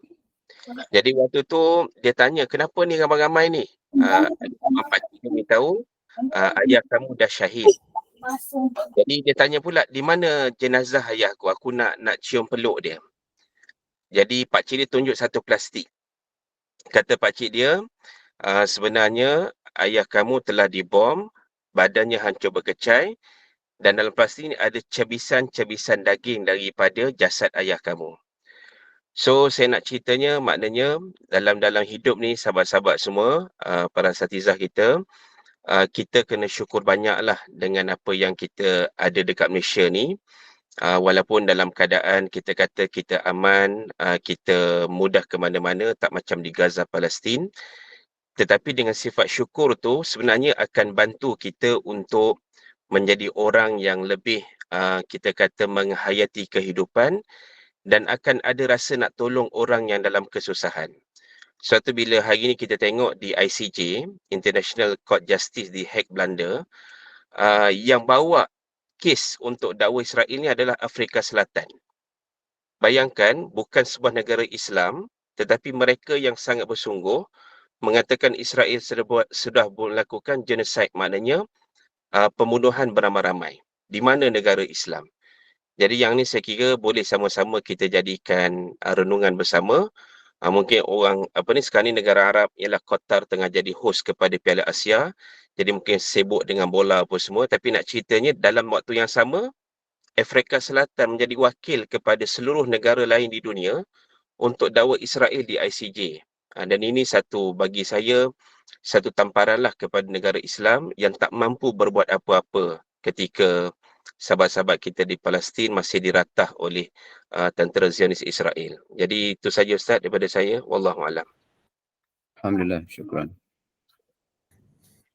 Jadi waktu tu dia tanya, kenapa ni ramai-ramai ni? Pakcik dia beritahu, ayah kamu dah syahid. Jadi dia tanya pula, di mana jenazah ayahku? Aku nak cium peluk dia. Jadi pakcik dia tunjuk satu plastik. Kata pakcik dia, sebenarnya ayah kamu telah dibom, badannya hancur berkecai, dan dalam plastik ni ada cebisan-cebisan daging daripada jasad ayah kamu. So saya nak ceritanya, maknanya dalam hidup ni sahabat-sahabat semua, para asatizah kita, kita kena syukur banyaklah dengan apa yang kita ada dekat Malaysia ni. Walaupun dalam keadaan kita kata kita aman, kita mudah ke mana-mana, tak macam di Gaza, Palestin. Tetapi dengan sifat syukur tu sebenarnya akan bantu kita untuk menjadi orang yang lebih kita kata menghayati kehidupan dan akan ada rasa nak tolong orang yang dalam kesusahan. Suatu bila hari ni kita tengok di ICJ, International Court Justice di Hague, Belanda, yang bawa kes untuk dakwa Israel ni adalah Afrika Selatan. Bayangkan, bukan sebuah negara Islam, tetapi mereka yang sangat bersungguh mengatakan Israel sudah melakukan genocide, maknanya pembunuhan beramai-ramai di mana negara Islam. Jadi yang ni saya kira boleh sama-sama kita jadikan renungan bersama. Mungkin orang sekarang ni negara Arab ialah Qatar tengah jadi host kepada Piala Asia. Jadi mungkin sibuk dengan bola apa semua, tapi nak ceritanya dalam waktu yang sama Afrika Selatan menjadi wakil kepada seluruh negara lain di dunia untuk dakwa Israel di ICJ. Dan ini bagi saya satu tamparanlah kepada negara Islam yang tak mampu berbuat apa-apa ketika sahabat-sahabat kita di Palestin masih diratah oleh tentera Zionis Israel. Jadi itu saja Ustaz daripada saya. Wallahualam. Alhamdulillah, syukran.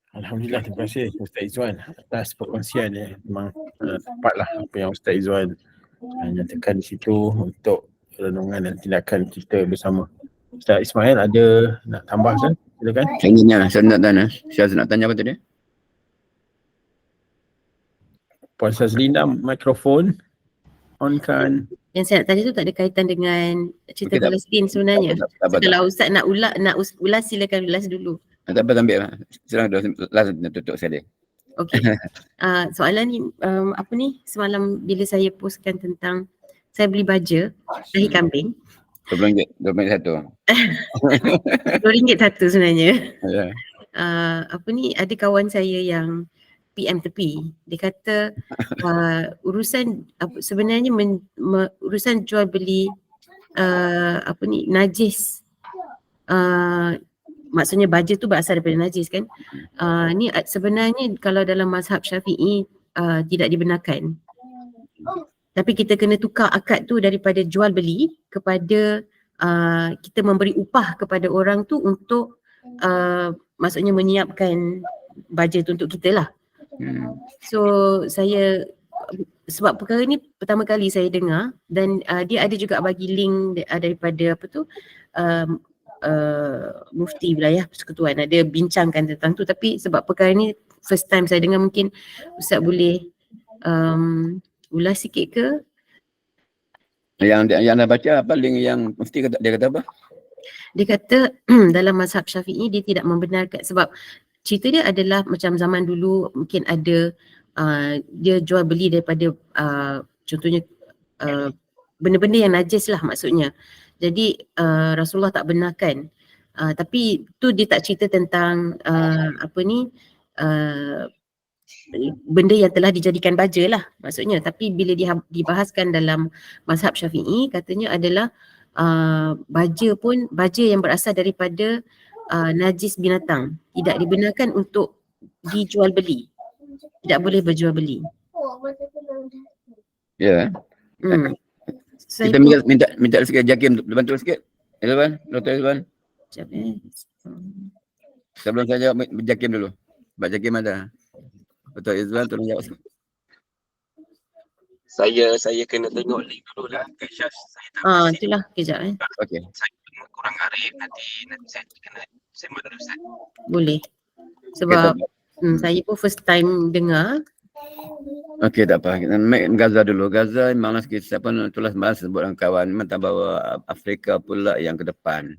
Alhamdulillah, terima kasih Ustaz Izwan atas perkongsian ya. Memang tepatlah apa yang Ustaz Izwan nyatakan di situ untuk renungan dan tindakan kita bersama. Ustaz Ismail ada nak tambahkan? Silakan. Saya nak tanya. Saya nak tanya apa tadi? Puan Sazlina, mikrofon on kan. Yang saya nak tanya tu tak ada kaitan dengan cerita Okey, tak- Palestin sebenarnya. Tak apa. Kalau Ustaz nak ulas silakan ulas dulu. Tak apa, ambil lah. Silakan langsung tutup sekali. Okey. Soalan ni semalam bila saya postkan tentang saya beli baja tahi kambing. RM20 satu. RM2 satu sebenarnya. Ya. Ada kawan saya yang PM tepi. Dia kata urusan sebenarnya urusan jual beli najis. Maksudnya baja tu berasal daripada najis kan. Ni sebenarnya kalau dalam mazhab Syafi'i tidak dibenarkan. Tapi kita kena tukar akad tu daripada jual beli kepada kita memberi upah kepada orang tu untuk maksudnya menyiapkan baja tu untuk kita lah. So saya sebab perkara ni pertama kali saya dengar dan dia ada juga bagi link daripada Mufti Wilayah Persekutuan ada bincangkan tentang tu, tapi sebab perkara ni first time saya dengar, mungkin Ustaz boleh ulas sikit ke? Yang anda baca apa link yang Mufti kata, dia kata apa? Dia kata dalam mazhab Syafi'i dia tidak membenarkan, sebab cerita dia adalah macam zaman dulu mungkin ada dia jual beli daripada contohnya benda-benda yang najis lah maksudnya. Jadi Rasulullah tak benarkan. Tapi tu dia tak cerita tentang benda yang telah dijadikan baja lah maksudnya. Tapi bila dibahaskan dalam mazhab Syafi'i katanya adalah baja yang berasal daripada najis binatang tidak dibenarkan untuk dijual beli. Tidak boleh berjual beli. Ya. So, Kita minta sikit Jakim bantu sikit. Ilwan, Dr. Ilwan. Sebelum saya jawab Jakim dulu. Pak Jakim ada. Dr. Ilwan tolong jawab sikit. Saya kena tengok link dulu lah. Syaz, saya tak pasti. Itulah kejap Okey. Saya kurang arif, nanti saya kena sembang dulu Ustaz. boleh. Sebab saya pun first time dengar. Okey, tak apa. Kita make Gaza dulu. Gaza memang sikit siapa nak tulis bahas sebut dengan kawan. Memang tak bawa Afrika pula yang ke depan.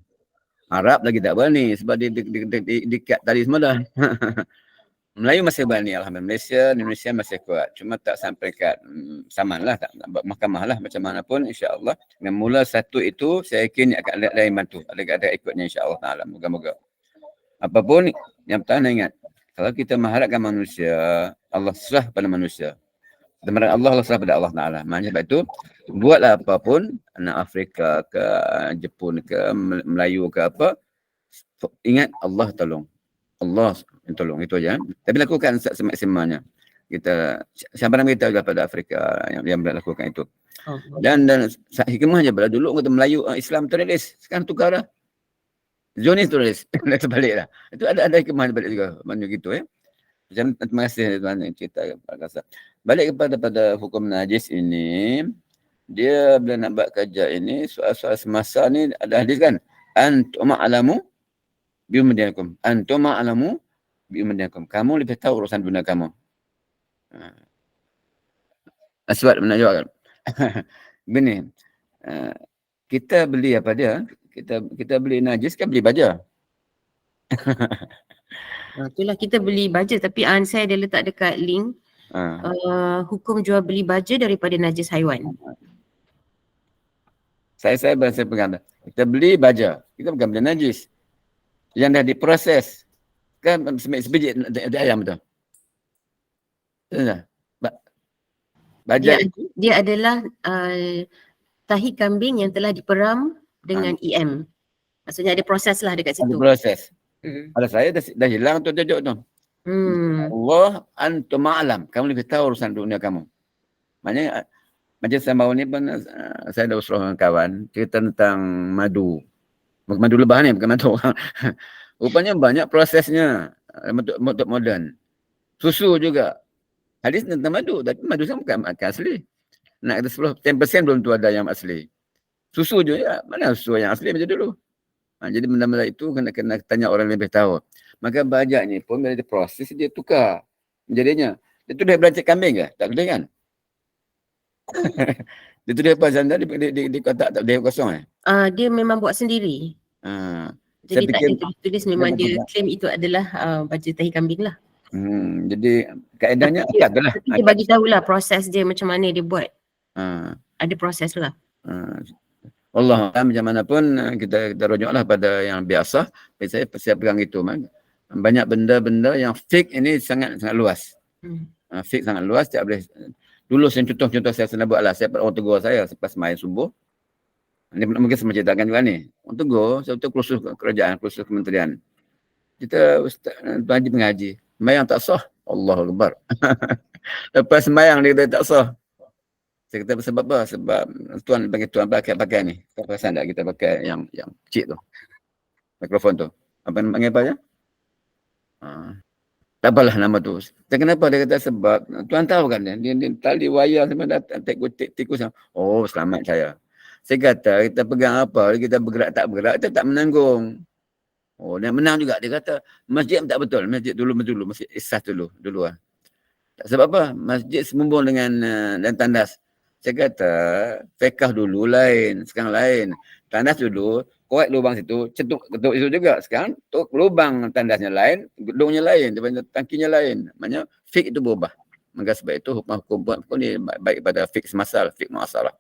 Arab lagi tak berani sebab dia dekat tadi semua dah. Melayu masih berani alhamdulillah. Indonesia masih kuat. Cuma tak sampai kat saman lah, tak mahkamah lah macam mana pun insya-Allah. Dengan mula satu itu saya yakin akan ada yang bantu. Ada ikutnya insya-Allah taala. Moga-moga. Apapun yang pertama ingat, kalau kita mengharapkan manusia, Allah serah pada manusia. Kita mengharapkan Allah serah pada Allah Ta'ala. Maknanya sebab itu, buatlah apapun, anak Afrika ke, Jepun ke, Melayu ke apa, ingat Allah tolong. Allah yang tolong, itu aja. Tapi lakukan semaksimalnya. Kita, siapa nama kita daripada Afrika yang lakukan itu. Dan hikmahnya pada dulu kata Melayu Islam terlelis, sekarang tukar dah. Zionis tulis. Terbalik lah. Itu ada hikmah balik juga. Mana gitu ya. Macam terima kasih tuan yang cerita Pak Kasar. Balik pada hukum najis ini, dia bila nak buat kerja ini, soal-soal semasa ni ada hadis kan? Antum a'lamu biumdinakum. Antum a'lamu biumdinakum. Kamu lebih tahu urusan dunia kamu. Aswad nak jawab kan? Begini, kita beli apa dia? Kita beli najis kan beli baja. Itulah kita beli baja, tapi saya ada letak dekat link hukum jual beli baja daripada najis haiwan. Saya pegang. Kita beli baja, kita bukan beli najis. Yang dah diproses. Kan sebiji ayam betul. Baja Dia adalah tahi kambing yang telah diperam dengan EM. Maksudnya ada proses lah dekat situ. ada proses. Ada saya dah hilang tu tajuk tu. Allah antum ma'alam. Kamu lebih tahu urusan dunia kamu. Maknanya macam sambau ni pun saya ada usul dengan kawan cerita tentang madu. Madu lebah ni bukan madu. Rupanya banyak prosesnya untuk moden. Susu juga. Hadis tentang madu, tapi madu sama bukan asli. Nak kata 10% belum tu ada yang asli. Susu juga, mana susu yang asli macam dulu. Jadi benda-benda itu kena tanya orang yang lebih tahu. Maka baja ni pun bila diproses dia tukar. Jadinya, itu dia berancik kambing ke? Tak boleh kan? Dia tu dia apa Zanda di kotak tak boleh kosong Dia memang buat sendiri. Jadi tak ada tulis memang dia claim itu adalah baja tahi kambing lah. Jadi kaedahnya akad lah. Dia bagi tahulah proses dia macam mana dia buat. Ada proses lah. Allah macam mana pun kita rujuklah pada yang biasa. Saya pegang itu. Banyak benda-benda yang fake ini sangat luas. Fake sangat luas. Tak boleh. Dulu contoh saya senang buat lah. Saya orang tegur saya selepas main subuh. Ini mungkin saya menceritakan juga ni. Orang tegur, saya betul kursus kerajaan, kursus kementerian. Kita Tuan Haji mengaji. Sembayang tak sah. Allahu Akbar. Lepas sembayang dia kata tak sah. Saya kata sebab apa? Sebab Tuan pakai ni. Kau perasan tak kita pakai yang kecil tu? Mikrofon tu. Apa panggil apa je? Tak apalah nama tu. Kenapa dia kata sebab Tuan tahu kan dia tali wayar sampai datang tikus. Oh selamat saya. Saya kata kita pegang apa, kita bergerak tak bergerak, kita tak menanggung. Oh dia menang juga. Dia kata masjid tak betul. Masjid dulu, masjid Isah dulu lah. Sebab apa? Masjid semumbung dengan dan tandas. Saya kata, fiqah dulu lain, sekarang lain. Tandas dulu, korek lubang situ, ketuk itu juga. Sekarang lubang tandasnya lain, gedungnya lain, tangkinya lain. Maknanya fiqh itu berubah. Maka sebab itu hukum ni baik pada fiqh semasa, fiqh muasalah.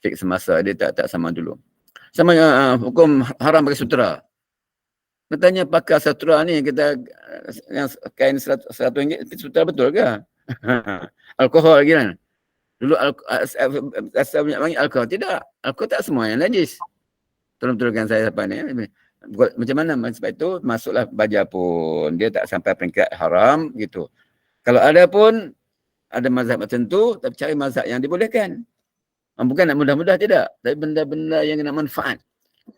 Fiqh semasa dia tak sama dulu. Sama hukum haram pakai sutera. Katanya pakai sutera ni kita yang kain RM100, sutera betul ke? Alkohol lagi kan? Dulu asal banyak alkohol. Tidak. Alkohol tak semua yang najis. Tolong-tolongkan saya apa ni. Macam mana? Sebab itu masuklah baja pun. Dia tak sampai peringkat haram gitu. Kalau ada pun, ada mazhab tertentu, tapi cari mazhab yang dibolehkan. Bukan nak mudah-mudah, tidak. Tapi benda-benda yang nak manfaat.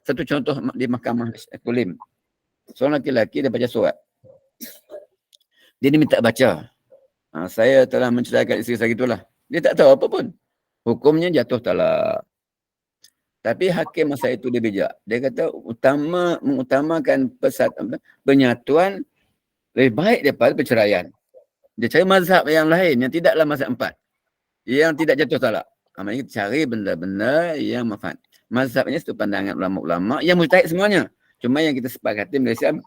Satu contoh di Mahkamah Kulim. Seorang lelaki dia baca surat. Dia diminta baca. Saya telah menceritakan isteri saya gitulah. Dia tak tahu apa pun. Hukumnya jatuh talak. Tapi hakim masa itu dia bijak. Dia kata mengutamakan penyatuan lebih baik daripada perceraian. Dia cari mazhab yang lain yang tidaklah mazhab 4. Yang tidak jatuh talak. Maksudnya cari benda-benda yang manfaat. Mazhabnya itu pandangan ulama-ulama yang mujtahid semuanya. Cuma yang kita sepakati Malaysia 4.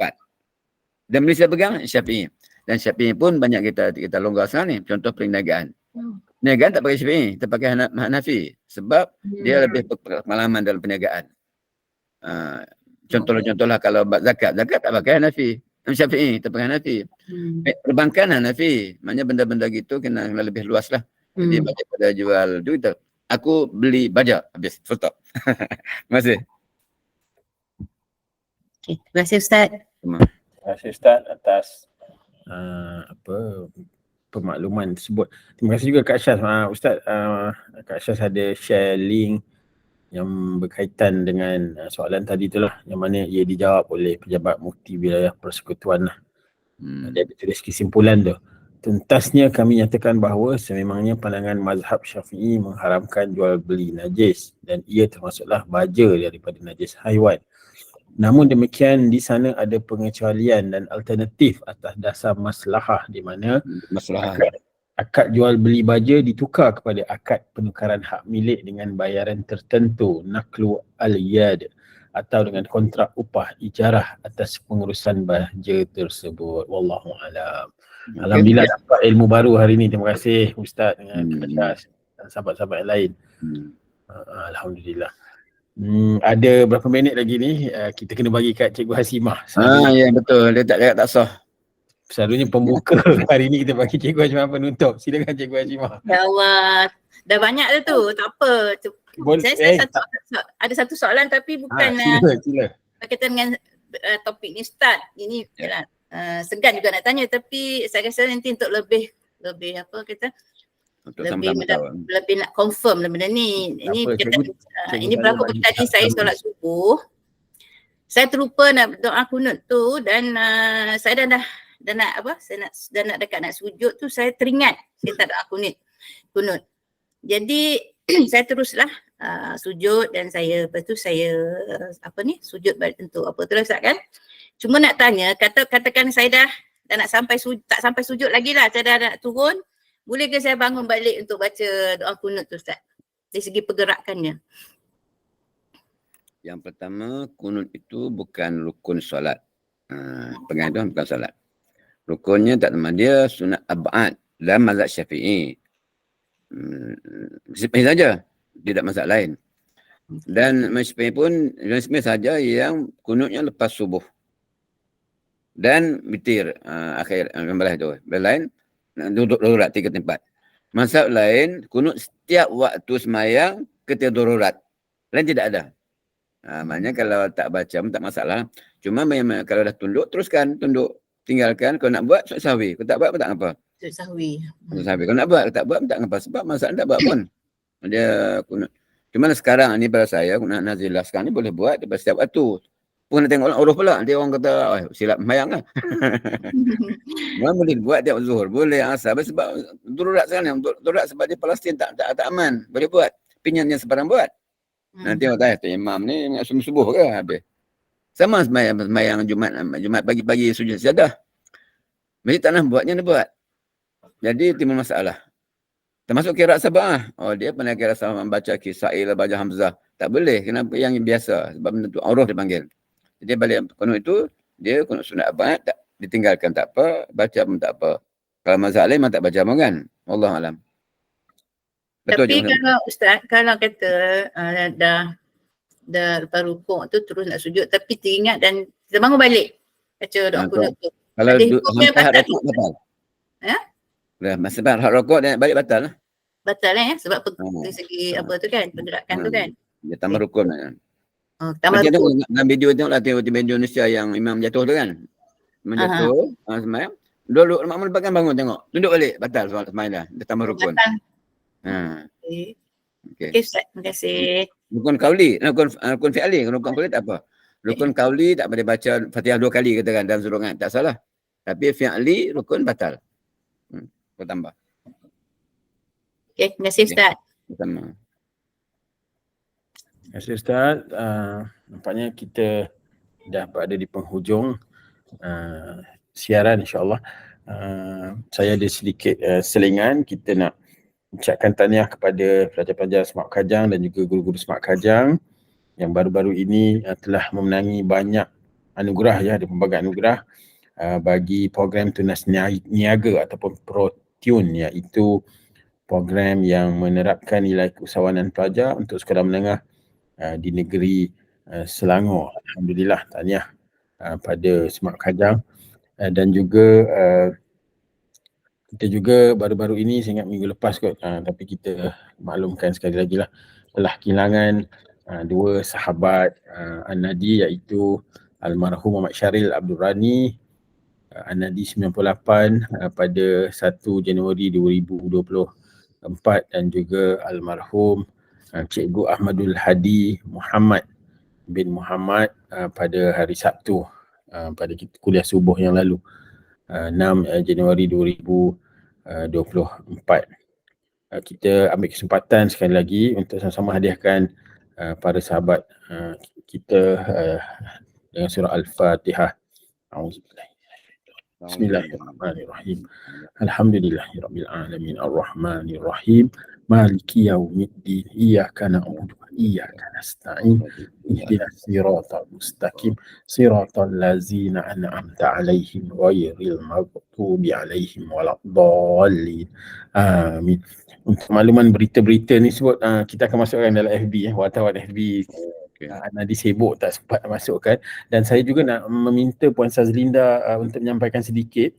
Dan Malaysia pegang Syafi'i. Dan Syafi'i pun banyak kita longgar sekarang ni. Contoh perniagaan. Perniagaan tak pakai Syafi'i, kita pakai Hanafi. Sebab dia lebih pengalaman dalam perniagaan. Contohlah kalau zakat tak pakai Hanafi. Syafi'i, kita pakai Hanafi. Perbankan Hanafi. Maknanya benda-benda gitu kena lebih luas lah. Jadi banyak pada jual duit. Aku beli baja. Habis, full stop. Terima kasih. Okay. Terima kasih Ustaz. Terima kasih Ustaz atas pemakluman tersebut. Terima kasih juga Kak Syaz. Ustaz, Kak Syaz ada share link yang berkaitan dengan soalan tadi itulah, yang mana ia dijawab oleh pejabat mufti wilayah persekutuan lah. Dia tulis kesimpulan tu. Tuntasnya kami nyatakan bahawa sememangnya pandangan mazhab Syafi'i mengharamkan jual beli najis dan ia termasuklah baja daripada najis haiwan. Namun demikian di sana ada pengecualian dan alternatif atas dasar maslahah di mana Masalah. akad jual beli baja ditukar kepada akad penukaran hak milik dengan bayaran tertentu, naqlu al-yad, atau dengan kontrak upah ijarah atas pengurusan baja tersebut. Wallahu a'lam. Alhamdulillah dapat ilmu baru hari ni. Terima kasih Ustaz dengan kepada sahabat-sahabat yang lain. Alhamdulillah. Ada berapa minit lagi ni? Kita kena bagi kat Cikgu Hasimah. Ya betul, dia tak sah. Selalunya pembuka. Hari ni kita bagi Cikgu Hasimah penutup. Silakan Cikgu Hasimah. Ya Allah, dah banyak dah tu, tak apa. Saya ada satu soalan tapi bukan Sila. berkaitan dengan topik ni Ustaz. Ini yalah, segan juga nak tanya tapi saya rasa nanti untuk lebih apa kata, Untuk lebih nak confirm benda ni. Ini ini berlaku tadi saya solat subuh. Saya terlupa nak doa kunut tu dan saya dah nak apa? Dah nak dekat nak sujud tu saya teringat saya tak doa kunut. Jadi saya teruslah sujud dan saya lepas tu saya sujud balik untuk apa tu lah Ustaz kan. Cuma nak tanya, katakan saya dah nak tak sampai sujud lagi lah, saya dah nak turun, boleh ke saya bangun balik untuk baca doa kunut tu Ustaz? Dari segi pergerakannya. Yang pertama, kunut itu bukan rukun solat. Pegangan itu bukan solat. Rukunnya tak nama dia sunat ab'ad dalam mazhab Syafi'i. Seperti saja, tidak mazhab lain. Dan Syafi'i pun seperti saja yang kunutnya lepas subuh. Dan witir akhir membelah itu. Lain duduk darurat 3 tempat. Mazhab lain kunut setiap waktu semayang ketika darurat. Lain tidak ada. Maknanya kalau tak baca pun tak masalah. Cuma kalau dah tunduk, teruskan tunduk. Tinggalkan. Kalau nak buat, sujud sahwi. Kalau tak buat pun tak apa. Sujud sahwi. Kalau nak buat, kalau tak buat pun tak apa. Sebab masalah tak buat pun. Dia kunut. Cuma sekarang ni pada saya, kunut nazilah sekarang ni boleh buat daripada setiap waktu. Pun nak tengok uruf pula. Dia orang kata, silap sembahyang lah. Mereka boleh buat tiap zuhur. Boleh asal. Sebab darurat sekarang ni. Darurat sebab di Palestin tak aman. Boleh buat. Pinyannya sebarang buat. Nanti orang tanya, imam ni ingat subuh ke habis. Sama sembahyang Jumat pagi-pagi sujud sajadah. Masjid tak nak buatnya dia buat. Jadi timbul masalah. Termasuk qiraat sab'ah. Dia pernah qiraat sab'ah membaca Kisa'il, baca Hamzah. Tak boleh. Kenapa yang biasa? Sebab benda tu uruf dipanggil. Jadi balik kunut itu, dia kunut sunat ab'ad, tak ditinggalkan tak apa, baca pun tak apa. Kalau mazhab lain memang tak baca pun kan. Wallahualam. Betul. Tapi kalau Ustaz, kalau kata dah lepas rukuk tu terus nak sujud tapi teringat dan kita bangun balik baca doa kunut tu. Kalau sampai hak rokok batal. Ya? Sebab hak rokok dan balik batal lah. Batal ya sebab dari segi apa tu kan, pergerakan tu kan. Dia tambah rukun kan. Tambah rukun. Dalam video tengoklah tengok TV Indonesia yang imam jatuh tu kan. Imam jatuh, sembahyang. Dulu makmum lepas kan bangun tengok. Tunduk balik batal sembahyang dah. Dia tambah rukun. Okey Ustaz, terima kasih. Rukun kauli, rukun fi'ali, rukun kauli tak apa. Rukun kauli tak boleh baca Fatihah 2 kali katakan dalam surungan, tak salah. Tapi fi'ali rukun batal. Kau tambah. Okey, terima kasih Ustaz. Sama. Terima kasih Ustaz. Nampaknya kita dah berada di penghujung siaran insyaAllah. Saya ada sedikit selingan. Kita nak ucapkan tahniah kepada pelajar-pelajar Smart Kajang dan juga guru-guru Smart Kajang yang baru-baru ini telah memenangi banyak anugerah ada pelbagai anugerah bagi program Tunas Niaga ataupun ProTune, iaitu program yang menerapkan nilai keusahawanan pelajar untuk sekolah menengah di negeri Selangor. Alhamdulillah, tahniah pada Smart Kajang dan juga kita juga baru-baru ini, saya ingat minggu lepas kot, tapi kita maklumkan sekali lagi lah, telah kehilangan 2 sahabat An-Nadi, iaitu almarhum Muhammad Syaril Abdul Rani An-Nadi 98 pada 1 Januari 2024 dan juga almarhum Cikgu Ahmadul Hadi Muhammad bin Muhammad pada hari Sabtu pada kuliah subuh yang lalu 6 Januari 2024. Kita ambil kesempatan sekali lagi untuk sama-sama hadiahkan para sahabat kita dengan surah Al-Fatihah. Auzubillah. Bismillahirrahmanirrahim. Alhamdulillahirabbil alamin arrahmanir rahim maliki yaumiddin iyyaka na'budu wa iyyaka nasta'in ihdinas siratal mustaqim siratal ladzina an'amta 'alaihim ghairil maghdubi alaihim waladdallin. Amin. Untuk makluman berita-berita ni sebut kita akan masukkan dalam FB wartawan FB. Nadi sibuk tak sempat masukkan, dan saya juga nak meminta Puan Sazlinda untuk menyampaikan sedikit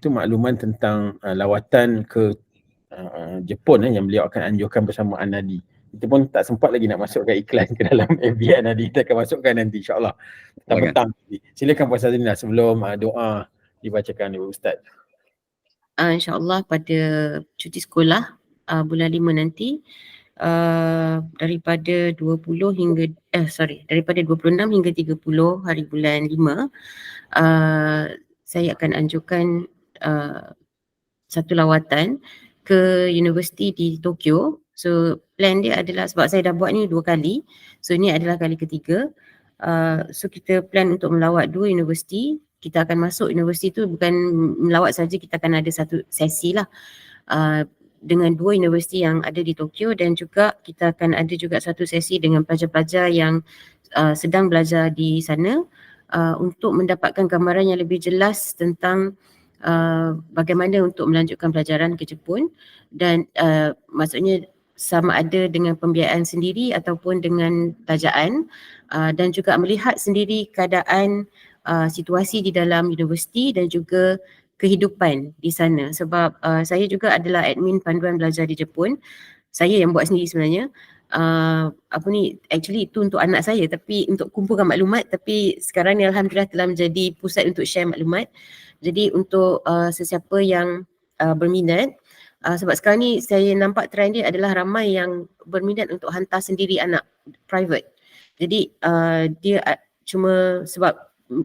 makluman tentang lawatan ke Jepun yang beliau akan anjurkan bersama Anadi. Kita pun tak sempat lagi nak masukkan iklan ke dalam FB Anadi. Kita akan masukkan nanti insya-Allah petang-petang. Silakan Puan Sazlinda sebelum doa dibacakan oleh Ustaz. InsyaAllah pada cuti sekolah bulan 5 nanti daripada 26 hingga 30 hari bulan 5 saya akan anjurkan satu lawatan ke universiti di Tokyo. So plan dia adalah, sebab saya dah buat ni 2 kali, so ni adalah kali ketiga. So kita plan untuk melawat 2 universiti. Kita akan masuk universiti tu bukan melawat saja, kita akan ada satu sesi lah dengan 2 universiti yang ada di Tokyo, dan juga kita akan ada juga satu sesi dengan pelajar-pelajar yang sedang belajar di sana untuk mendapatkan gambaran yang lebih jelas tentang bagaimana untuk melanjutkan pelajaran ke Jepun, dan maksudnya sama ada dengan pembiayaan sendiri ataupun dengan tajaan, dan juga melihat sendiri keadaan situasi di dalam universiti dan juga kehidupan di sana. Sebab saya juga adalah admin panduan belajar di Jepun. Saya yang buat sendiri sebenarnya. Actually itu untuk anak saya, tapi untuk kumpulkan maklumat, tapi sekarang ni alhamdulillah telah menjadi pusat untuk share maklumat. Jadi untuk sesiapa yang berminat, sebab sekarang ni saya nampak trend dia adalah ramai yang berminat untuk hantar sendiri anak private. Jadi dia cuma sebab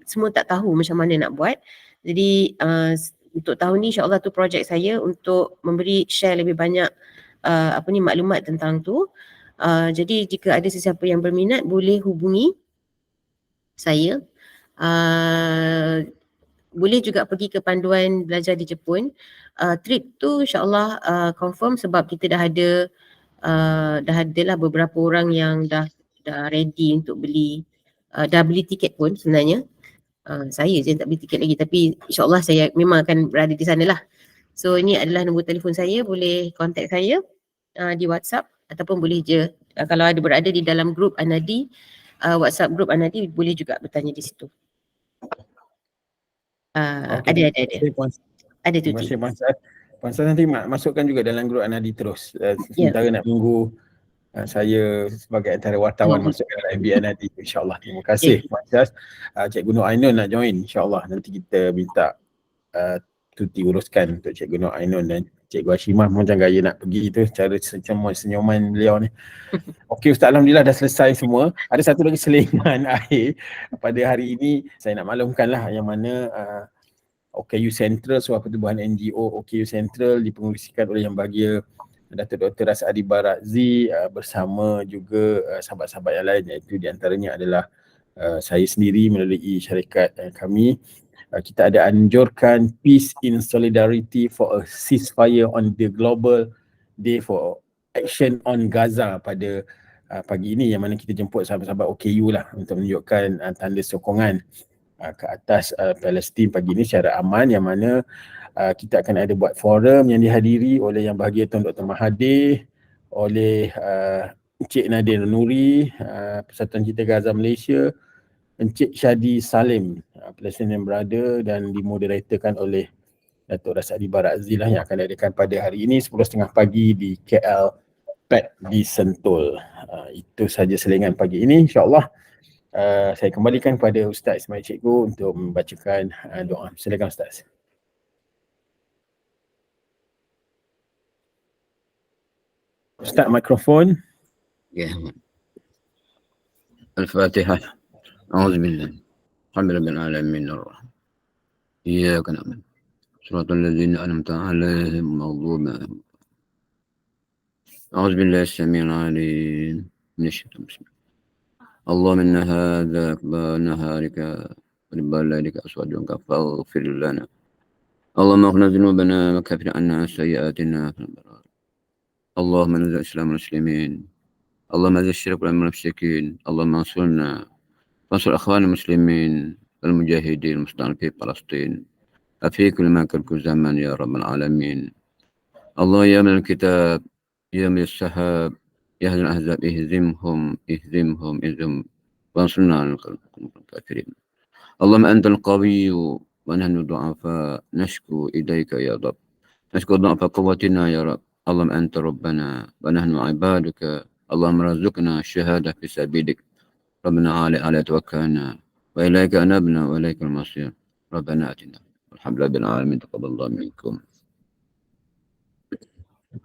semua tak tahu macam mana nak buat. Jadi untuk tahun ni insya-Allah tu projek saya untuk memberi share lebih banyak maklumat tentang tu. Jadi jika ada sesiapa yang berminat boleh hubungi saya. Boleh juga pergi ke panduan belajar di Jepun. Trip tu insya-Allah confirm, sebab kita dah adalah beberapa orang yang dah ready untuk beli, dah beli tiket pun sebenarnya. Saya je tak beli tiket lagi, tapi insyaAllah saya memang akan berada di sana lah. So ini adalah nombor telefon saya, boleh contact saya di WhatsApp, ataupun boleh je kalau ada berada di dalam grup Anadi, WhatsApp grup Anadi, boleh juga bertanya di situ. Ada. Ada tu. Terima kasih Puan Saz, nanti masukkan juga dalam grup Anadi terus. Sementara nak tunggu saya sebagai antara wartawan masukkan dalam FB Anadi, insyaAllah. Terima kasih Puan Saz. Cikgu Nur Ainun nak join, insyaAllah. Nanti kita minta tuti uruskan untuk Cikgu Nur Ainun dan Cikgu Hashimah macam gaya nak pergi tu, cara senyuman beliau ni. Okey Ustaz, alhamdulillah dah selesai semua. Ada satu lagi selingan akhir pada hari ini, saya nak maklumkan lah yang mana OKU Central, Suara Pertubuhan NGO OKU Central dipengerusikan oleh Yang Bahagia Datuk Dr. Rasadi Barakzi bersama juga sahabat-sahabat yang lain, iaitu di antaranya adalah saya sendiri melalui syarikat kami. Kita ada anjurkan Peace in Solidarity for a Ceasefire on the Global Day for Action on Gaza pada pagi ini, yang mana kita jemput sahabat-sahabat OKU lah untuk menunjukkan tanda sokongan ke atas Palestin pagi ini secara aman, yang mana kita akan ada buat forum yang dihadiri oleh Yang Bahagia Tuan Dr. Mahathir, oleh Encik Nadir Nuri, Persatuan Cinta Gaza Malaysia, Encik Shadi Salim, Palestinian Brother, dan dimoderatorkan oleh Datuk Rasadi Barakzi lah, yang akan diadakan pada hari ini 10.30 pagi di KL PET di Sentul. Itu saja selingan pagi ini, insyaAllah. Saya kembalikan kepada Ustaz Ismail Cikgu untuk membacakan doa. Silakan Ustaz. Ustaz mikrofon. Ya. Al-Fatihah. A'udzubillah. Alhamdulillahil alamin ar-rahman. Iyyaka na'budu. Shiratal ladzina an'amta 'alaihim maghdubi 'alaihim. أعوذ بالله السميع العليم من الشيطان الرجيم. اللهم إن هذا نهارك ولبلادك أسود فاغفر لنا. اللهم اغفر ذنوبنا وكفر عنا سيئاتنا. اللهم انزل الإسلام والمسلمين. اللهم اعز الشرك والمشركين. اللهم انصرنا وانصر أخوان المسلمين والمجاهدين المستضعفين في فلسطين وفي كل مكان كل زمان يا رب العالمين. الله يا من الكتاب يا من السحاب يا أهل الأحزاب اهزمهم وانصرنا على الكافرين. اللهم أنت القوي ونحن الضعفاء نشكو إليك يا رب. نشكو ضعف قوتنا يا رب. اللهم أنت ربنا ونحن عبادك. اللهم رزقنا الشهادة في سبيلك. ربنا على توكلنا وإليك أنبنا وإليك المصير. ربنا آتنا والحمد لله بالعالمين. تقبل الله منكم.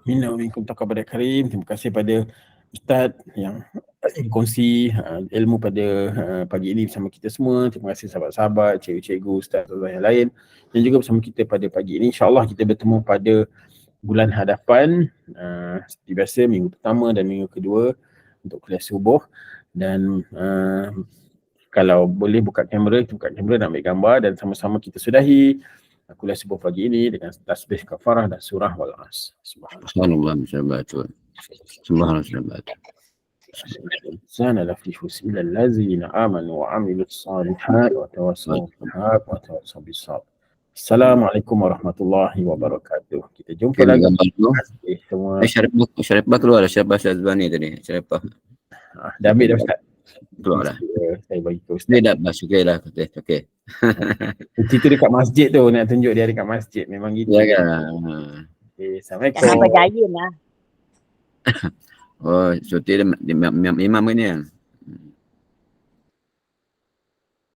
Minna wa minkum taqabbal karim. Terima kasih pada Ustaz yang kongsi ilmu pada pagi ini bersama kita semua. Terima kasih sahabat-sahabat, cikgu-cikgu, ustaz yang lain dan juga bersama kita pada pagi ini. InsyaAllah kita bertemu pada bulan hadapan seperti biasa minggu pertama dan minggu kedua untuk kelas subuh. Dan kalau boleh buka kamera, kita buka kamera dan ambil gambar dan sama-sama kita sudahi kuliah subuh pagi ini dengan tasbih kafarah dan surah wal as. Subhanallah misabatu. Subhanallah. Sana la fi husnil ladzina amanu wa amilus salihat wa tawassaw bil haq wa tawassaw bis sabr. Assalamualaikum warahmatullahi wabarakatuh. Kita jumpa lagi. Semua. Syarifah keluar, Syarifah Syazbani tadi. Syarifah. Dah ambil dah Ustaz. Keluar dah. Saya bagi ke Ustaz. Dia dah masuk lah. Okey. Cerita dekat masjid tu, nak tunjuk dia dekat masjid. Memang gitu. Ya kan. Okay, Assalamualaikum. Jangan berjaya lah. Oh, cuti dia imam ini kan.